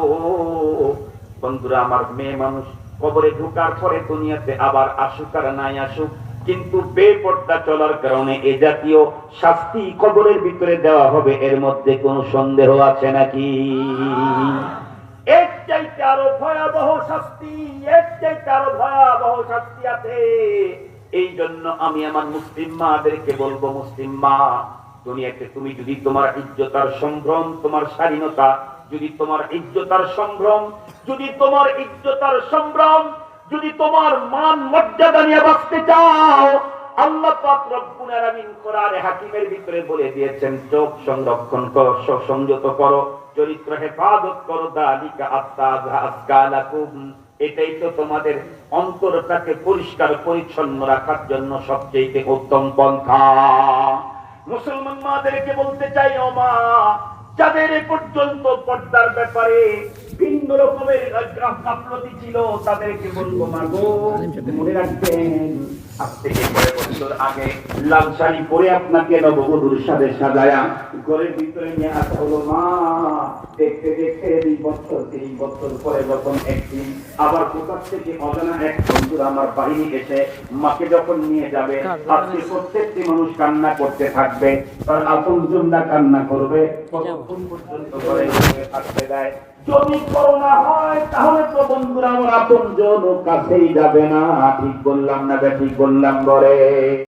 বন্ধুরা আমার, মেয়ে মানুষ কবরে ঢোকার পরে দুনিয়াতে আবার আসুক আর নাই আসুক, কিন্তু বেপর্দা চলার কারণে এ জাতীয় শাস্তি কবরের ভিতরে দেওয়া হবে, এর মধ্যে কোনো সন্দেহ আছে নাকি? এর চাইতে আরো ভয়াবহ শাস্তি, এর চাইতে আরো ভয়াবহ শাস্তি আছে। এই জন্য আমি আমার মুসলিম মাদেরকে বলবো, মুসলিম মা, দুনিয়াতে তুমি যদি তোমার ইজ্জত আর সম্ভ্রম, তোমার স্বাধীনতা, যদি তোমার ইজ্জত আর সম্ভ্রম, যদি তোমার ইজ্জত আর সম্ভ্রম, যদি তোমার মান মর্যাদা নিয়ে বাঁচতে চাও, আল্লাহ পাক রব্বুল আলামিন কোরআনে হাকিমের ভিতরে বলে দিয়েছেন, চোখ সংরক্ষণ করো, সংযত করো, চরিত্র হেফাজত করো, দালিকা আজকালাকুম, এটাই তো তোমাদের অন্তরটাকে পরিষ্কার পরিচ্ছন্ন রাখার জন্য সবচেয়ে উত্তম পন্থা। মুসলমান মাদেরকে বলতে চাই, ও মা, যাদের পর্যন্ত পর্দার ব্যাপারে ভিন্ন রকমের গাফলতি ছিল, তাদেরকে বলবো মাগো মনে রাখবেন, আজ থেকে কয়েক বছর আগে লাল শাড়ি পরে আপনাকে নববধূর সাথে সাজায়া ঘরের ভিতরে নিয়ে আসা হলো। মা, দেখতে দেখতে 2 বছর 3 বছর পরে যখন একদিন আবার কোথার থেকে অজানা এক বন্ধুরা আমার বাহিনী এসে মাকে যখন নিয়ে যাবে, আজকে প্রত্যেকটি মানুষ কান্না করতে থাকবে, তার আপনজনরা কান্না করবে, কতক্ষণ পর্যন্ত ঘরে থাকতে দেয়। যদি করোনা হয় তাহলে তো বন্ধুরা আমার আপনজন কাছেই যাবে না। ঠিক বললাম না? ঠিক বললাম বলে।